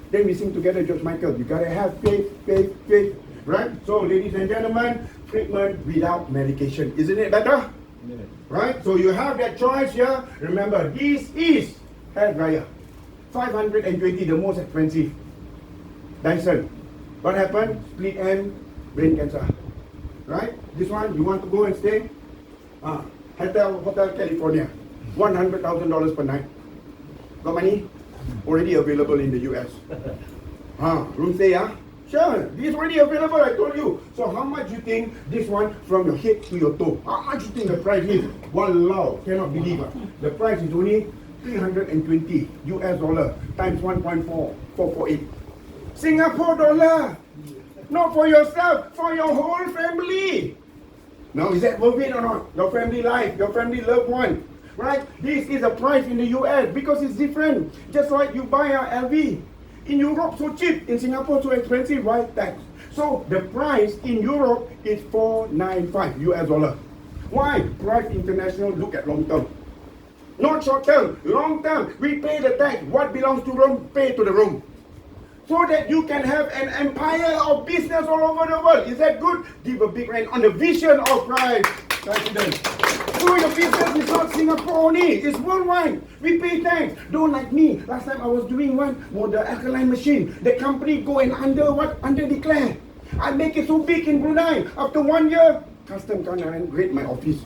Then we sing together, George Michael. You gotta have faith, faith, faith. Right? So, ladies and gentlemen, treatment without medication. Isn't it better? Yeah. Right? So you have that choice here. Remember, this is hair dryer. 520, the most expensive. Dyson. What happened? Split end, brain cancer. Right? This one, you want to go and stay? Hotel California. $100,000 per night. Got money? Already available in the US. Room stay, Sure, this is already available, I told you. So how much you think this one from your head to your toe? How much you think the price is? Walao, cannot believe it. The price is only 320 US dollar times 1.4448. Singapore dollar. Not for yourself, for your whole family. Now is that worth it or not? Your family life, your family loved one. Right? This is a price in the US because it's different. Just like you buy a LV. In Europe, so cheap. In Singapore, so expensive. Why? Tax. So the price in Europe is 495 US dollar. Why? Price international, look at long term. Not short term, long term. We pay the tax. What belongs to Rome, pay to the Rome. So that you can have an empire of business all over the world. Is that good? Give a big hand on the vision of Christ, President. So your business is not Singapore only, it's worldwide. We pay tax. Don't like me. Last time I was doing one for the alkaline machine. The company go and under declare. I make it so big in Brunei. After 1 year, custom can't raid my office.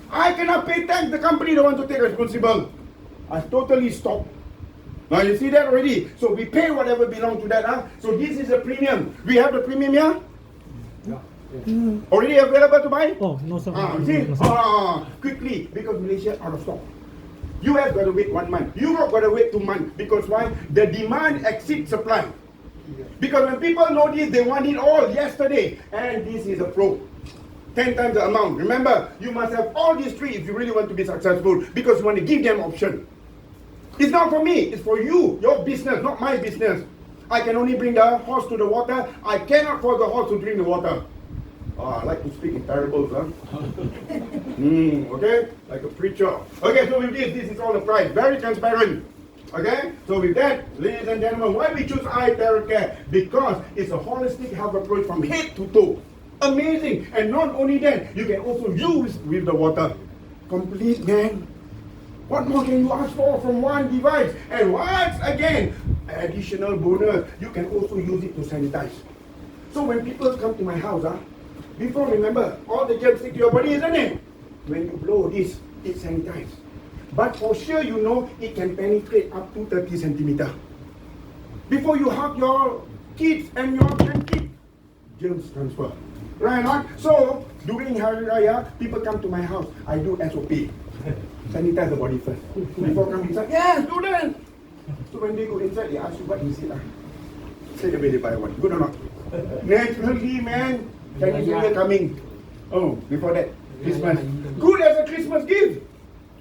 I cannot pay tax. The company don't want to take responsible. I totally stopped. Now you see that already. So we pay whatever belongs to that. So this is a premium. We have the premium here. Already available to buy? Oh, no, sir. You see? No, sir. Quickly, because Malaysia out of stock. US got to wait 1 month. Europe got to wait 2 months. Because why? The demand exceeds supply. Because when people know this, they want it all yesterday. And this is a pro. 10 times the amount. Remember, you must have all these three if you really want to be successful. Because you want to give them option. It's not for me, it's for you. Your business, not my business. I can only bring the horse to the water. I cannot force the horse to drink the water. I like to speak in parables, huh? Okay? Like a preacher. Okay, so with this is all the price. Very transparent. Okay? So with that, ladies and gentlemen, why we choose iTeraCare? Because it's a holistic health approach from head to toe. Amazing. And not only that, you can also use with the water. Complete, man. What more can you ask for from one device? And once again, additional bonus, you can also use it to sanitize. So when people come to my house, before, remember, all the germs stick to your body, isn't it? When you blow this, it sanitizes. But for sure, you know, it can penetrate up to 30 centimeters. Before you hug your kids and your grandkids, germs transfer. Right or not? So, during Hari Raya, people come to my house. I do SOP. Sanitize the body first. Before coming inside, yes, do that. So when they go inside, they ask you what is it. Say the way they buy one. Good or not? Naturally, man. Chinese New Year coming. Oh, before that, Christmas. Good as a Christmas gift.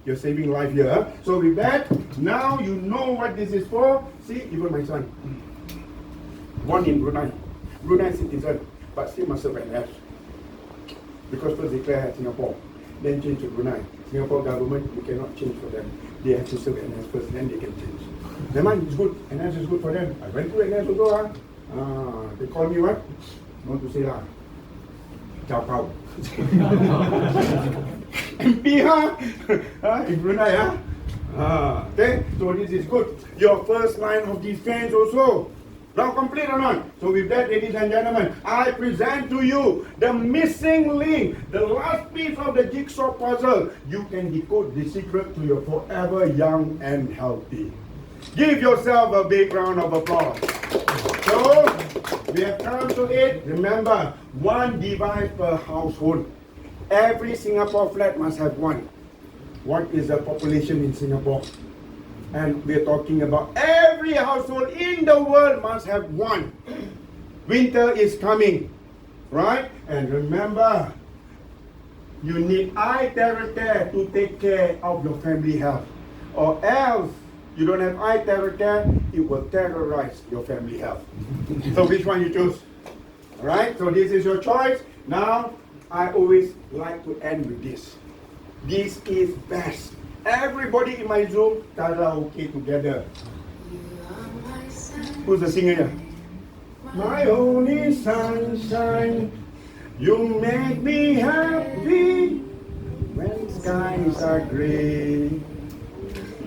You're saving life here. Huh? So with that, now you know what this is for. See, even my son. Born in Brunei. Brunei citizen, but still must serve NS. Because first declare Singapore, then change to Brunei. Singapore government, you cannot change for them. They have to serve NS first, then they can change. Never mind, it's good. NS is good for them. I went to NS also. They call me what? Not to say lah. Ciao Pao. MP in Brunei okay, so this is good. Your first line of defense also. Now complete or not? So with that, ladies and gentlemen, I present to you the missing link, the last piece of the jigsaw puzzle. You can decode the secret to your forever young and healthy. Give yourself a big round of applause. So, we have come to it. Remember, one device per household. Every Singapore flat must have one. What is the population in Singapore? And we're talking about every household in the world must have one. Winter is coming, right? And remember, you need iTeraCare to take care of your family health. Or else, you don't have iTeraCare, it will terrorize your family health. So which one you choose? Alright, so this is your choice. Now, I always like to end with this. This is best. Everybody in my Zoom, karaoke together. Who's the singer here? My only sunshine, you make me happy when skies are gray.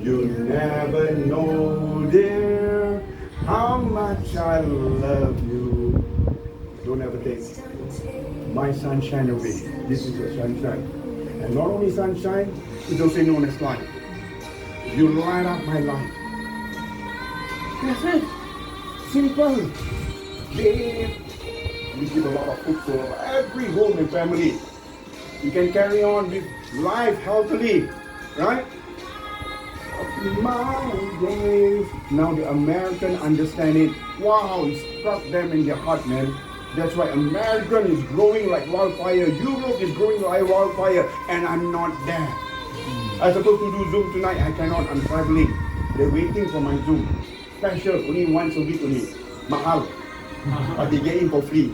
You never know, dear, how much I love you. Don't ever take my sunshine away. This is your sunshine. And not only sunshine, it's also known as light. You light up my life. That's it. Simple. we give a lot of food to every home and family. You can carry on with life healthily, right? My days. Now the American understand it. Wow, it struck them in their heart, man. That's why American is growing like wildfire. Europe is growing like wildfire, and I'm not there. I'm supposed to do Zoom tonight. I cannot. I'm traveling. They're waiting for my Zoom. Special, only once a week only. Mahal. But they get in for free.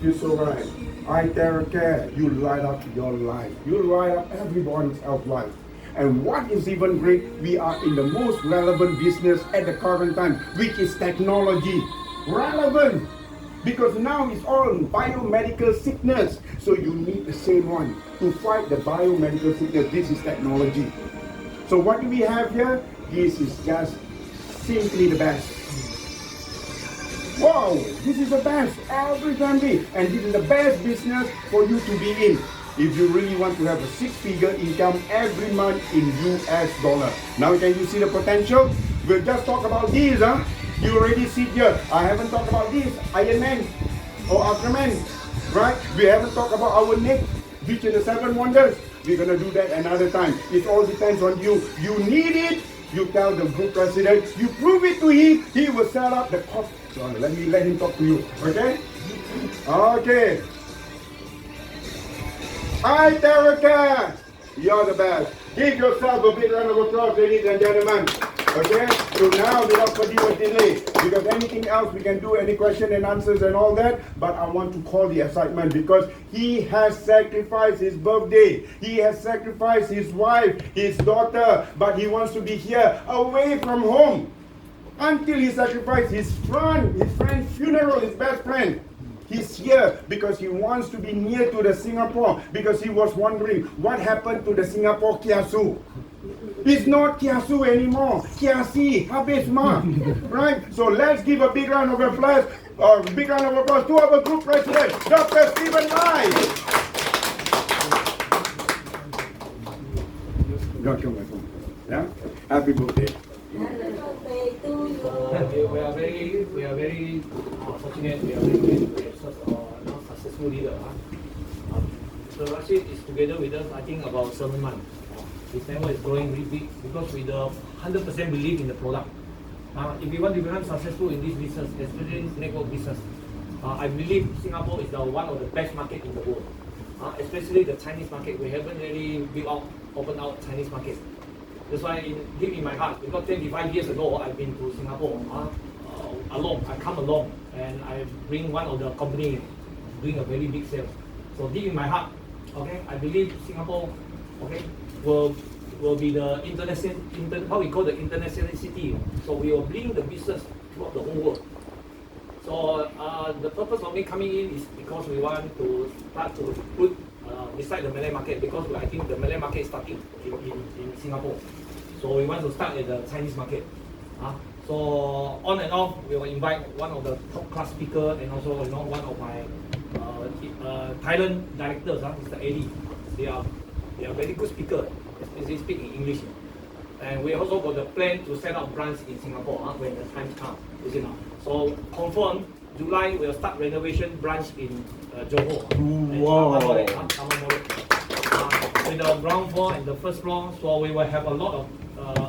You're so right. iTeraCare, you light up your life. You light up everyone's else life. And what is even great, we are in the most relevant business at the current time, which is technology. Relevant. Because now it's all biomedical sickness. So you need the same one to fight the biomedical sickness. This is technology. So what do we have here? This is just simply the best. Wow, this is the best every family, and this is the best business for you to be in if you really want to have a six-figure income every month in US dollar. Now can you see the potential? We'll just talk about these, huh? You already see here. I haven't talked about this, Iron Man or Ultraman, right? We haven't talked about our neck, which is the 7 wonders. We're gonna do that another time. It all depends on you. You need it. You tell the group president. You prove it to him. He will set up the cost. Sorry, let him talk to you. Okay? Okay. iTeraCare, you're the best. Give yourself a big round of applause, ladies and gentlemen. Okay? So now, without further delay, because anything else we can do, any question and answers and all that, but I want to call the excitement because he has sacrificed his birthday. He has sacrificed his wife, his daughter, but he wants to be here, away from home. Until he sacrificed his friend's funeral, his best friend. He's here because he wants to be near to the Singapore, because he was wondering what happened to the Singapore kiasu. It's not kiasu anymore. Kiasi, habis ma. Right? So let's give a big round of applause. To our group president, Dr. Stephen Lai. Yeah? Happy birthday. We are very fortunate. We are very successful leader. Mr. Rashid is together with us, I think, about 7 months. His network is growing really big because we 100% believe in the product. If we want to become successful in this business, especially network business, I believe Singapore is one of the best market in the world. Especially the Chinese market. We haven't really opened out Chinese market. That's why deep in my heart, because 25 years ago, I've been to Singapore alone. I come along and I bring one of the company doing a very big sale. So deep in my heart, okay, I believe Singapore, okay, will be the what we call the international city. So we will bring the business throughout the whole world. So the purpose of me coming in is because we want to start to put beside the Malay market, because I think the Malay market is starting in Singapore. So we want to start at the Chinese market. So on and off, we will invite one of the top class speaker and also one of my Thailand directors, Mr. Eddie. They are very good speaker, especially speak in English. And we also got the plan to set up branch in Singapore when the time comes. So confirm July we'll start renovation branch in Johor. Wow. With the ground floor and the first floor, so we will have a lot of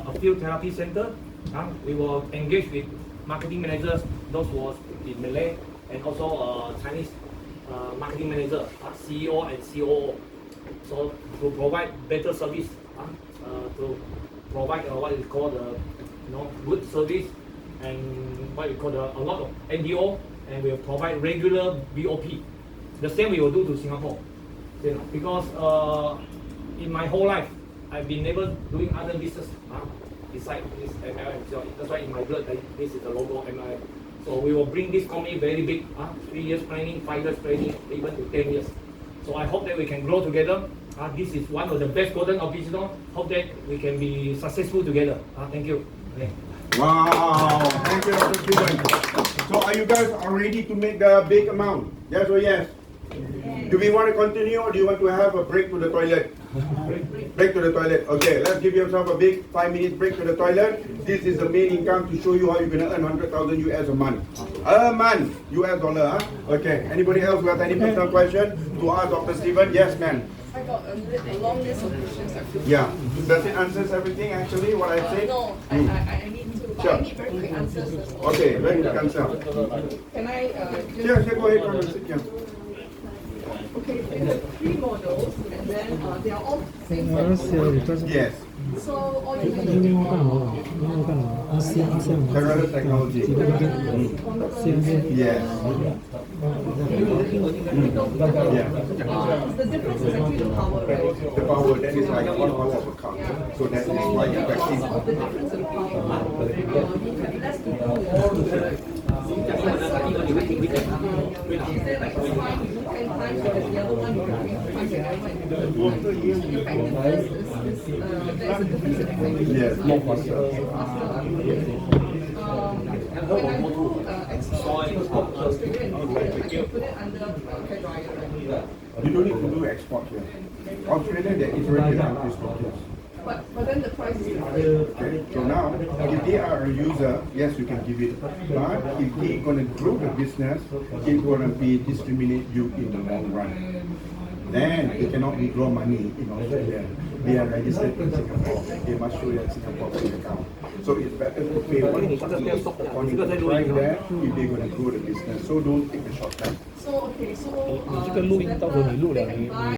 a field therapy center. We will engage with marketing managers, those who are in Malay, and also Chinese marketing manager, CEO and COO. So to provide better service, to provide what is called good service, and what we call a lot of NDO, and we will provide regular BOP. The same we will do to Singapore, because in my whole life I've been never doing other business besides this MLM. So that's why in my blood this is the logo MLM. So we will bring this company very big, 3 years planning, 5 years planning, even to 10 years. So I hope that we can grow together. This is one of the best golden opportunities. Hope that we can be successful together. Thank you. Okay. Wow, thank you, Dr. Stephen. So are you guys ready to make the big amount? Yes or yes? Do we want to continue or do you want to have a break to the toilet? Break to the toilet. Okay, let's give yourself a big 5-minute break to the toilet. This is the main income to show you how you're gonna earn 100,000 US a month. A month, US dollar, huh? Okay, anybody else who has any personal question to ask Dr. Steven? Yes, ma'am. I got a long list of questions actually. Yeah. Does it answer everything actually, what I said? No, I need to, but Sure. I need very quick answers as well. Okay, very good answer. Can I just... Sure, go ahead, come and sit here. Okay, there are 3 models and then they are all same size. Yes, So all you 你 need 有干嘛？你有干嘛？啊，是这样。 THz technology. Yes. Yeah. the difference is actually the power, right? The power, that is like 1 power of a car. So that is why you practice. The difference in power, you have less to do with is there like a time you do 10 times because the other one you can do 5 times the other one you do 10 times. So the effectiveness is there's a difference in effectiveness. Yes, more faster. When I do export to Australia and New Zealand, I can put it under hair dryer, right? You don't need to do export here. Australia, there is already a country structure. But then the price is different. Okay, so now, if they are a user, yes, you can give it. But if they're going to grow the business, it's going to be discriminate you in the long run. Then they cannot withdraw money in Australia. They are registered in Singapore. They must show their Singapore bank account. So it's better to pay one on the price there if they're going to grow the business. So don't take the short term. So okay, so 这个录音到时候你录了，你